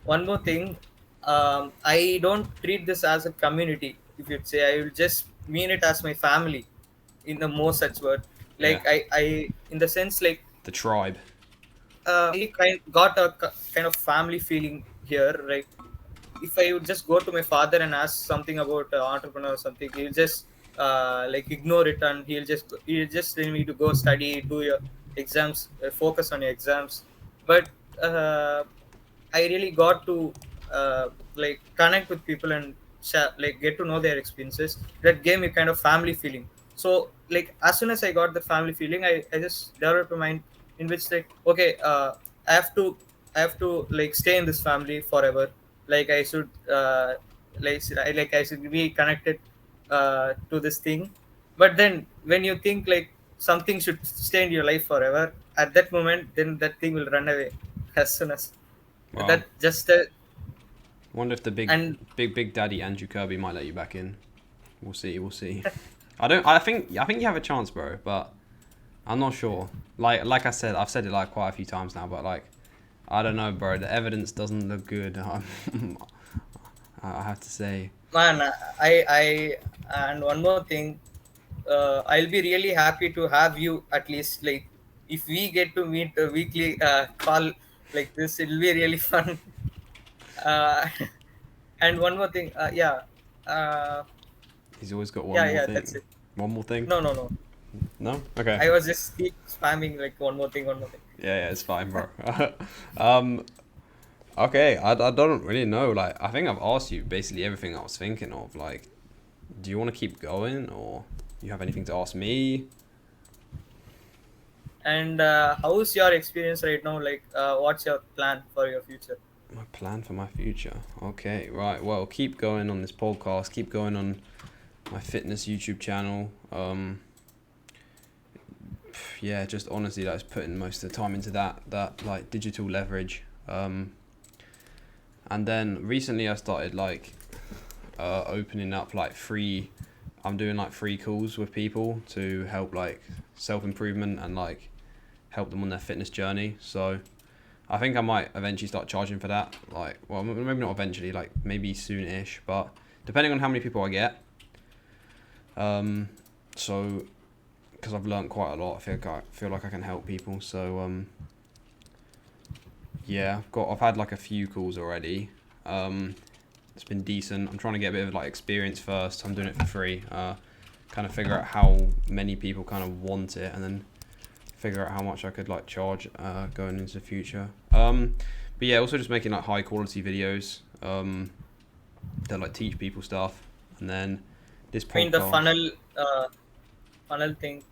one more thing. I don't treat this as a community. If you'd say, I will just mean it as my family, in the most such word. Yeah, Like I in the sense, like the tribe. I got a kind of family feeling here. Like if I would just go to my father and ask something about entrepreneur or something, he'll just like ignore it, and he'll just tell me to go study, do your exams, focus on your exams. But I really got to like connect with people and share, like get to know their experiences. That gave me kind of family feeling. So like as soon as I got the family feeling, I just developed a mind in which like okay, I have to I have to like stay in this family forever. Like I should like I should be connected to this thing. But then when you think like something should stay in your life forever, at that moment then that thing will run away as soon as Well, that just wonder if the and big daddy Andrew Kirby might let you back in. We'll see. We'll see. I don't. I think you have a chance, bro. But I'm not sure. Like I said, I've said it like quite a few times now. But like, I don't know, bro. The evidence doesn't look good. I have to say. man, I and one more thing, I'll be really happy to have you at least like if we get to meet a weekly call like this, it'll be really fun. Uh, and one more thing, uh, He's always got one yeah, more yeah, that's thing. it. One more thing. No, no, no. No. Okay. I was just keep spamming like one more thing, one more thing. Yeah, it's fine, bro. um, okay, I don't really know. Like, I think I've asked you basically everything I was thinking of. Like, do you want to keep going, or you have anything to ask me? And how's your experience right now? Like, what's your plan for your future? My plan for my future. Okay, right. Well, keep going on this podcast. Keep going on my fitness YouTube channel. Yeah, just honestly, like, putting most of the time into that like digital leverage. And then recently I started like opening up like free. I'm doing like free calls with people to help like self improvement and like help them on their fitness journey. So I think I might eventually start charging for that. Like, well, maybe not eventually, like maybe soon-ish, but depending on how many people I get. So because I've learned quite a lot, I feel like I can help people. So yeah, I've had like a few calls already. It's been decent. I'm trying to get a bit of like experience first. I'm doing it for free. Kind of figure out how many people kind of want it, and then figure out how much I could like charge going into the future. But yeah, also just making like high quality videos that like teach people stuff, and then this I mean the podcast. funnel thing.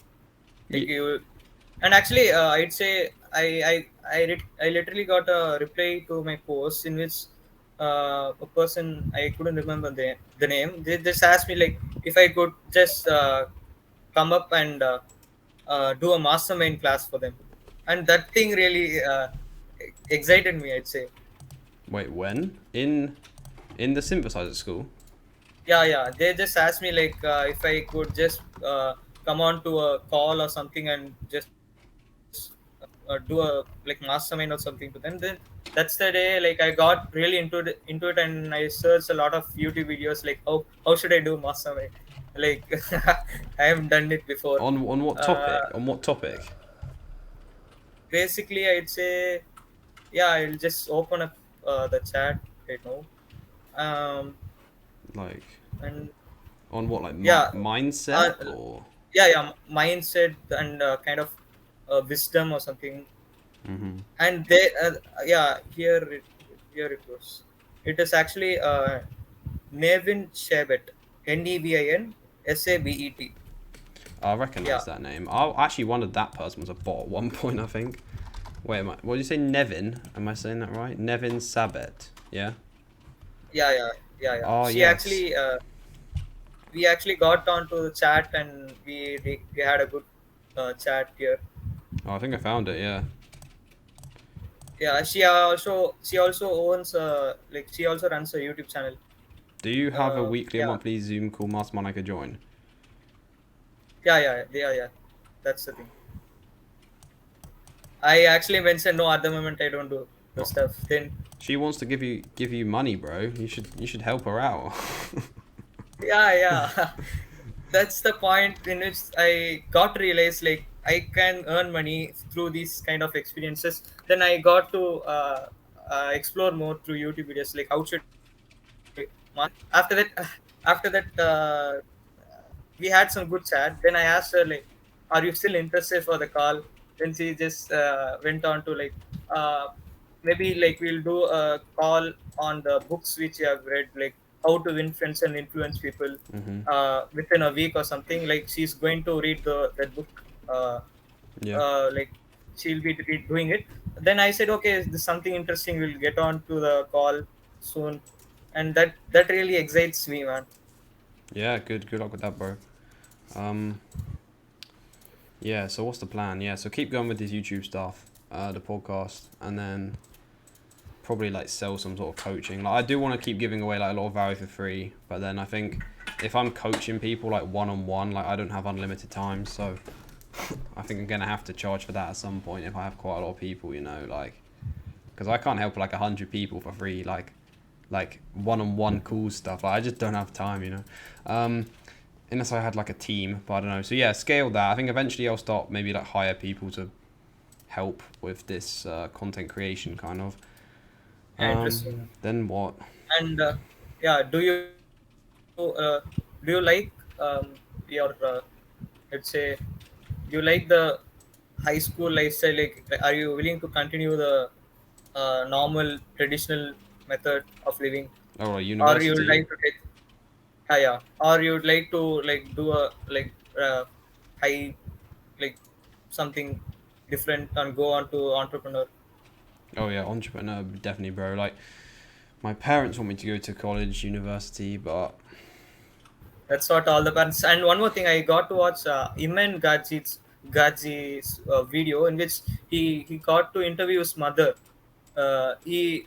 Like Yeah, you, and actually, I'd say I literally got a reply to my post in which a person I couldn't remember the name. They just asked me like if I could just come up and do a mastermind class for them, and that thing really excited me. I'd say. wait, when in the synthesizer school? Yeah, yeah. They just asked me like if I could just come on to a call or something and just do a like mastermind or something to them. Then that's the day like I got really into it and I searched a lot of YouTube videos like how should I do mastermind? Like I haven't done it before. On what Uh, topic? On what topic? Basically, I'd say yeah. I'll just open up the chat right now. Um, Like and on what like yeah, uh, mindset or? yeah, mindset and kind of wisdom or something. Mm-hmm. And they yeah here it goes. It is actually Nevin Shabet, NEVIN SABET. I Yeah, recognize that name. I actually wondered that person was a bot at one point. I think. Wait, what did you say? Nevin? Am I saying that right? Nevin Sabet. Yeah. yeah. Oh She yes. actually we actually got onto the chat and we had a good chat here. Oh, I think I found it. Yeah. Yeah, she also owns like she also runs a YouTube channel. Do you have a weekly or Yeah, monthly Zoom call mastermind I could join? yeah. That's the thing. I actually mentioned no at the moment. I don't do the Oh, stuff. Then she wants to give you money, bro. You should help her out. yeah. That's the point in which I got to realize like I can earn money through these kind of experiences. Then I got to explore more through YouTube videos like how should after that after that we had some good chat. Then I asked her like, "Are you still interested for the call?" Then she just went on to like, maybe like we'll do a call on the books which you have read. Like how to win friends and influence people Mm-hmm. within a week or something. Like she's going to read the that book. Yeah. Like she'll be doing it. Then I said, okay, is this something interesting? We'll get on to the call soon, and that really excites me, man. Yeah. Good luck with that, bro. Um. Yeah. So what's the plan? Yeah. So keep going with this YouTube stuff, the podcast, and then probably like sell some sort of coaching. Like I do want to keep giving away like a lot of value for free, but then I think if I'm coaching people like one on one, like I don't have unlimited time, so I think I'm gonna have to charge for that at some point if I have quite a lot of people, you know, like because I can't help like 100 people for free, like one on one cool stuff. Like I just don't have time, you know. Unless I had like a team, but I don't know. So yeah, scale that. I think eventually I'll start maybe like hire people to help with this content creation kind of. Yeah, interesting. Then what? And yeah, do you like your let's say, do you like the high school lifestyle? Like, are you willing to continue the normal traditional method of living, Oh, or you would university. like to take, yeah, or you would like to like do a like high, like something different and go on to entrepreneur? Oh yeah, entrepreneur definitely, bro. Like my parents want me to go to college, university, but That's what all the parents. And one more thing, I got to watch Iman Gaji's video in which he got to interview his mother. He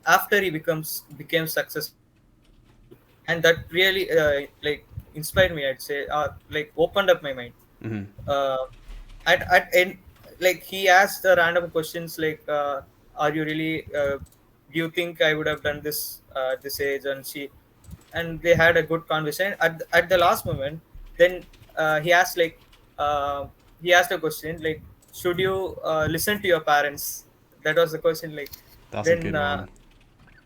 after he became successful, and that really like inspired me. I'd say, like opened up my mind. mm-hmm. uh, at end, like he asked the random questions like, are you really do you think I would have done this at this age? And she, and they had a good conversation at the last moment. Then he asked like, uh, he asked a question like, should you listen to your parents? That was the question. Like, That's a then good one.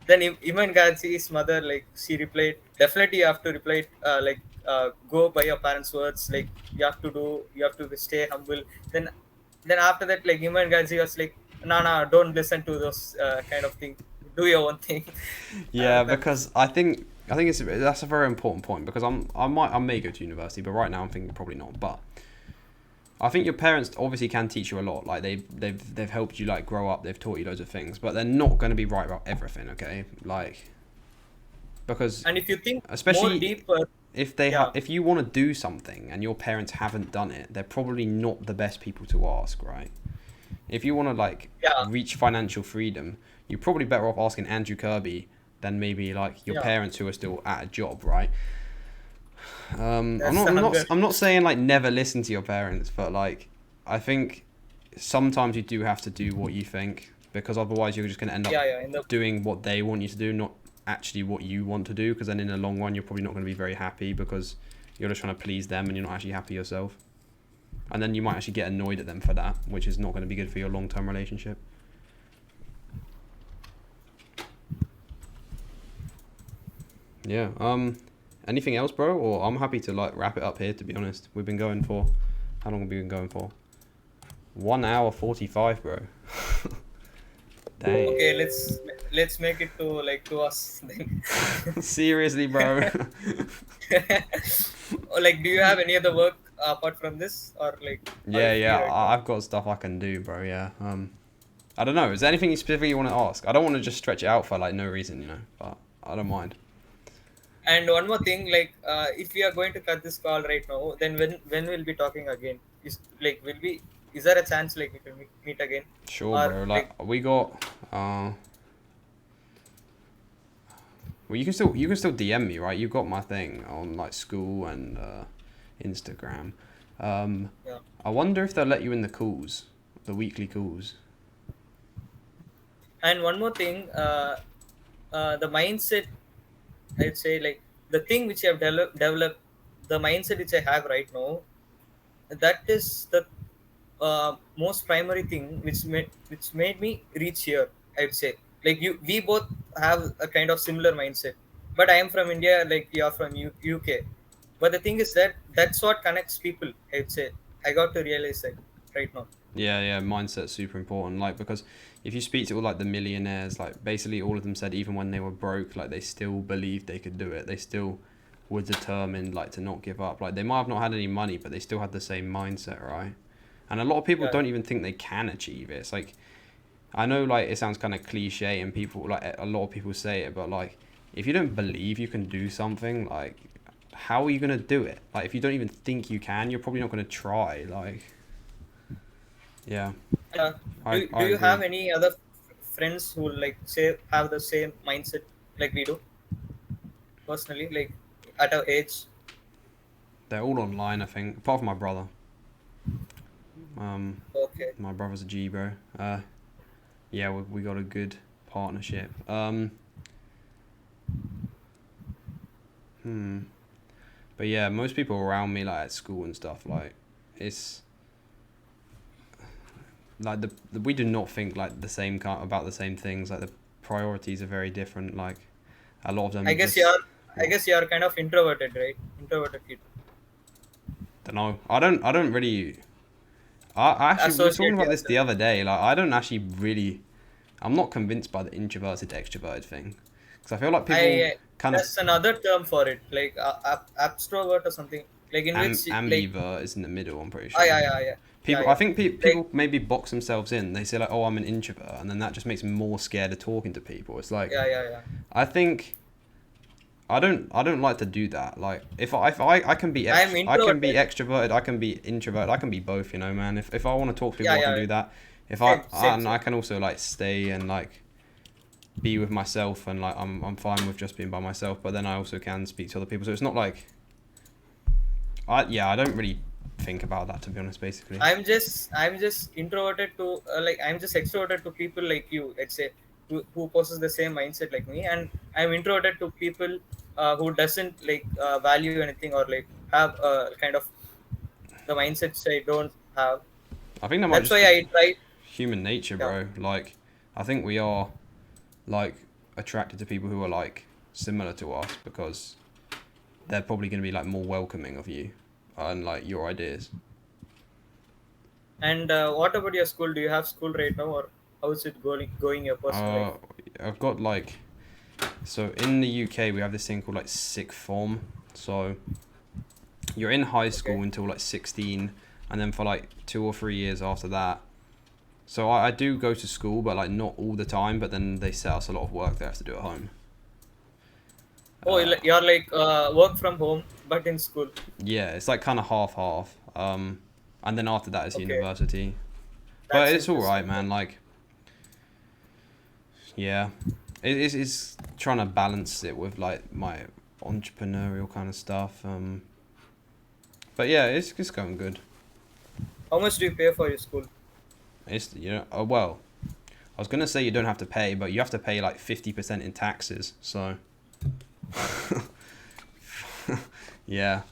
then Iman Gazi's mother, like she replied, definitely you have to reply, like go by your parents' words. Like you have to stay humble. Then then after that, like Iman Gazi was like, no, don't listen to those kind of thing. Do your own thing. Yeah, That, because I think it's that's a very important point because I may go to university, but right now I'm thinking probably not. But I think your parents obviously can teach you a lot. Like they've helped you like grow up. They've taught you loads of things, but they're not going to be right about everything. Okay, like because and if you think more especially deeper, yeah, if you want to do something and your parents haven't done it, they're probably not the best people to ask, right? If you want to like yeah, reach financial freedom, you're probably better off asking Andrew Kirby than maybe like your yeah, parents who are still at a job, right? I'm that's not the I'm hunger. not I'm not saying like never listen to your parents, but like I think sometimes you do have to do what you think because otherwise you're just going to end up Yeah, in the, doing what they want you to do, not actually what you want to do. Because then in the long run, you're probably not going to be very happy because you're just trying to please them and you're not actually happy yourself. And then you might actually get annoyed at them for that, which is not going to be good for your long-term relationship. Yeah. Anything else, bro? Or I'm happy to like wrap it up here. To be honest, we've been going for how long have we been going for? 1 hour 45, bro. Dang. okay, let's make it to like to us then. Seriously, bro. Or like, do you have any other work apart from this, or like, are you free Yeah. right now? I've got stuff I can do, bro. Yeah. I don't know. Is there anything specific you want to ask? I don't want to just stretch it out for like no reason, you know. But I don't mind. And one more thing, like, if we are going to cut this call right now, then when we'll be talking again? Is like, will we? Is there a chance like we can meet again, Sure, or bro. like, Like we got. Well, you can still DM me, right? You've got my thing on like school and Instagram. Um, yeah? I wonder if they'll let you in the calls, the weekly calls. And one more thing, the mindset, I'd say, like the thing which I have developed, the mindset which I have right now, that is the most primary thing which made me reach here. I'd say, like we both have a kind of similar mindset, but I am from India, like you are from UK. But the thing is that that's what connects people. I'd say I got to realize that right now. Yeah, mindset's super important. Like, because if you speak to all like the millionaires, like basically all of them said even when they were broke, like they still believed they could do it. They still were determined like to not give up. Like they might have not had any money, but they still had the same mindset, right? And a lot of people Yeah, don't even think they can achieve it. It's like I know like it sounds kind of cliche and people like a lot of people say it, but like if you don't believe you can do something, like how are you gonna do it? Like if you don't even think you can, you're probably not gonna try. Like yeah, yeah. I Do you have agree. any other friends who like say have the same mindset like we do personally, like at our age? They're all online, I think, apart from my brother. Um, Okay. my brother's a G bro. Yeah, we got a good partnership. Hmm. But yeah, most people around me, like at school and stuff, like it's like we do not think like the same about the same things. Like the priorities are very different. Like a lot of I them guess just you're I guess you're kind of introverted, right? Introverted kid. don't know. I don't really. I actually we were talking Associate about this the yourself. other day. Like I don't actually really. I'm not convinced by the introverted extroverted thing because I feel like people I kind of That's another term for it, like abstrovert or something, like in which like ambivert is in the middle. I'm pretty ah sure. yeah People, I yeah think like people maybe box themselves in. They say like, "Oh, I'm an introvert," and then that just makes them more scared of talking to people. It's like, yeah. I think I don't like to do that. Like, I can be I'm I can be introverted. extroverted. I can be introverted. I can be both. You know, man. If I want to talk to people, Yeah I can yeah do that. If same same and same. I can also like stay and like be with myself and like I'm fine with just being by myself. But then I also can speak to other people. So it's not like I don't really think about that to be honest. Basically. I'm just introverted to like I'm just extroverted to people like you, let's say, who possess the same mindset like me, and I'm introverted to people who doesn't like value anything or like have kind of the mindsets I don't have. I think that might That's just why be I try. human nature, Yeah. bro. Like, I think we are like attracted to people who are like similar to us because they're probably going to be like more welcoming of you and like your ideas. And what about your school? Do you have school right now, or how is it going your personal life? Uh, I've got like so in the UK we have this thing called like sixth form. So you're in high Okay. school until like 16, and then for like 2 or 3 years after that. So I do go to school, but like not all the time. But then they set us a lot of work they have to do at home. Oh, Uh, you're like work from home, but in school. Yeah, it's like kind of half half. And then after that is Okay, university. But that's it's all right, interesting. man. Like, yeah, it's trying to balance it with like my entrepreneurial kind of stuff. But yeah, it's going good. How much do you pay for your school? It's well, I was gonna say you don't have to pay, but you have to pay like 50% in taxes. So yeah,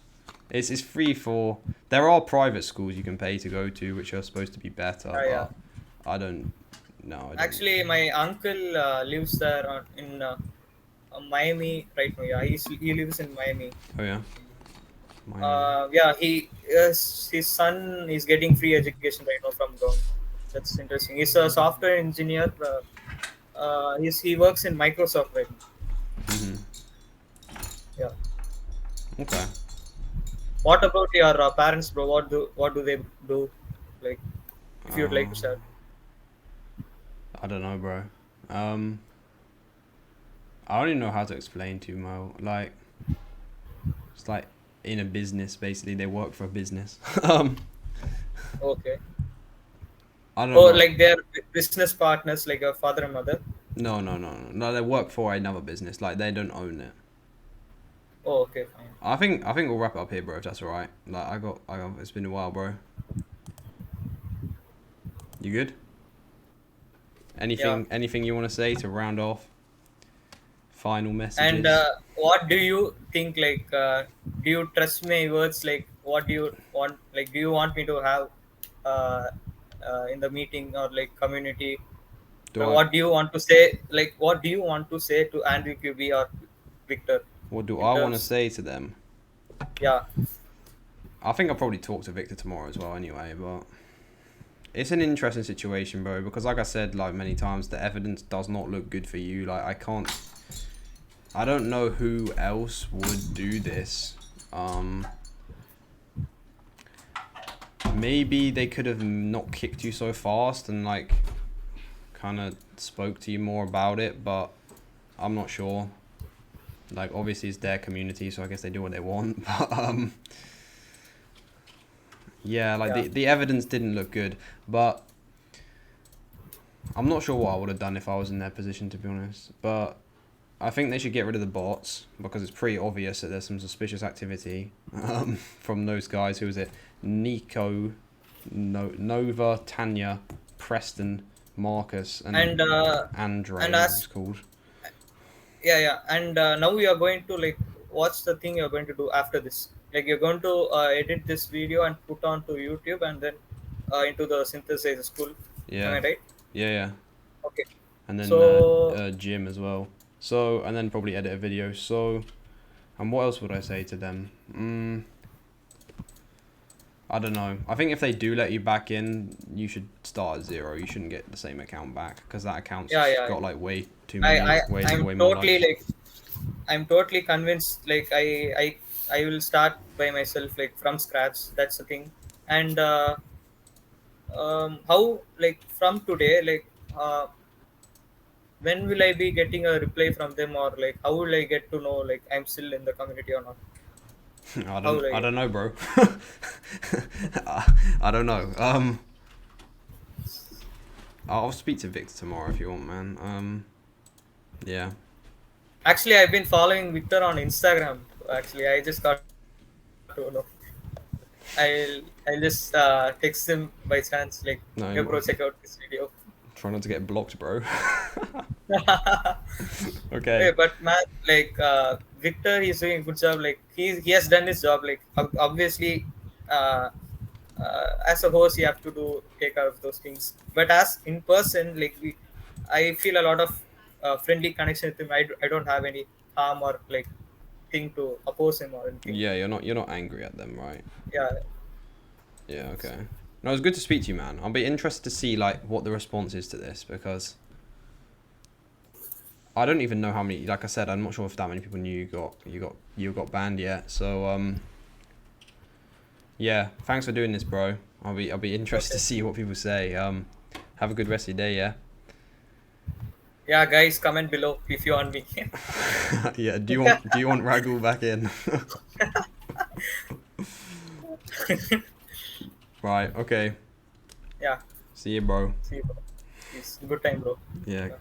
it's free for. There are private schools you can pay to go to, which are supposed to be better, Yeah. but I don't. No, I don't. Actually, my uncle lives there in Miami right now. Yeah, he lives in Miami. Oh yeah, Miami. Yeah, his son is getting free education right now from government. That's interesting. He's a software engineer. He works in Microsoft right now. Mhm. Yeah. Okay. What about your parents, bro? What do they do? Like, if you'd like to Um, share. I don't know, bro. Um, I don't even know how to explain to you, Mo. Like, it's like in a business, basically. They work for a business. Okay. I don't Oh, know. like they're business partners, like a father and mother. No. They work for another business. Like they don't own it. Oh, okay, fine. I think we'll wrap it up here, bro. If that's alright. Like I got. It's been a while, bro. You good? Yeah. Anything you want to say to round off? Final And messages. what do you think? Like, do you trust my words? Like, what do you want? Like, do you want me to have uh, in the meeting or like community? Do I? What do you want to say? Like, what do you want to say to Andrew QB or Victor What do in I want to terms? say to them? Yeah. I think I'll probably talk to Victor tomorrow as well. Anyway, but it's an interesting situation, bro, because like I said like many times, the evidence does not look good for you. Like I don't know who else would do this. Maybe they could have not kicked you so fast and like kind of spoke to you more about it, but I'm not sure. Like obviously it's their community, so I guess they do what they want. But yeah, like Yeah. the evidence didn't look good, but I'm not sure what I would have done if I was in their position, to be honest. But I think they should get rid of the bots because it's pretty obvious that there's some suspicious activity from those guys. Who was it? Nico, Nova, Tanya, Preston, Marcus, and Andre. and It's as called. and now you are going to like, what's the thing you're going to do after this? Like you're going to edit this video and put on to YouTube and then into the synthesizer school. Am Yeah, I right? yeah. Okay. And then So gym as well. So and then probably edit a video. So and what else would I say to them? I don't know. I think if they do let you back in, you should start at 0. You shouldn't get the same account back because that account's yeah, got like way too I many, I I'm way more totally likes. like, I'm totally convinced. Like I will start by myself like from scratch. That's the thing. And how like from today like when will I be getting a reply from them, or like how will I get to know like I'm still in the community or not? How will I I get? don't know, bro. I don't know. I'll speak to Victor tomorrow if you want, man. Yeah. Actually, I've been following Victor on Instagram. Actually, I just got to know. I'll just text him by chance like, No, hey bro, check out this video. try not to get blocked, bro. Hey, Okay. but man, like Victor, he's doing a good job. Like he has done his job. Like obviously, uh, as a host, you have to do take care of those things. But as in person, like I feel a lot of friendly connection with him. I don't have any harm or like thing to oppose him or anything. Yeah, you're not angry at them, right? Yeah, Yeah, okay. No, it's good to speak to you, man. I'll be interested to see like what the response is to this because I don't even know how many. Like I said, I'm not sure if that many people knew you got banned yet. So yeah. Thanks for doing this, bro. I'll be interested okay. to see what people say. Have a good rest of your day, yeah. Yeah, guys, comment below if you want me. Yeah. Do you want Ragul back in? Right. Okay. Yeah, See you, bro. see you, bro. Peace. Good time, bro. Yeah. Yeah.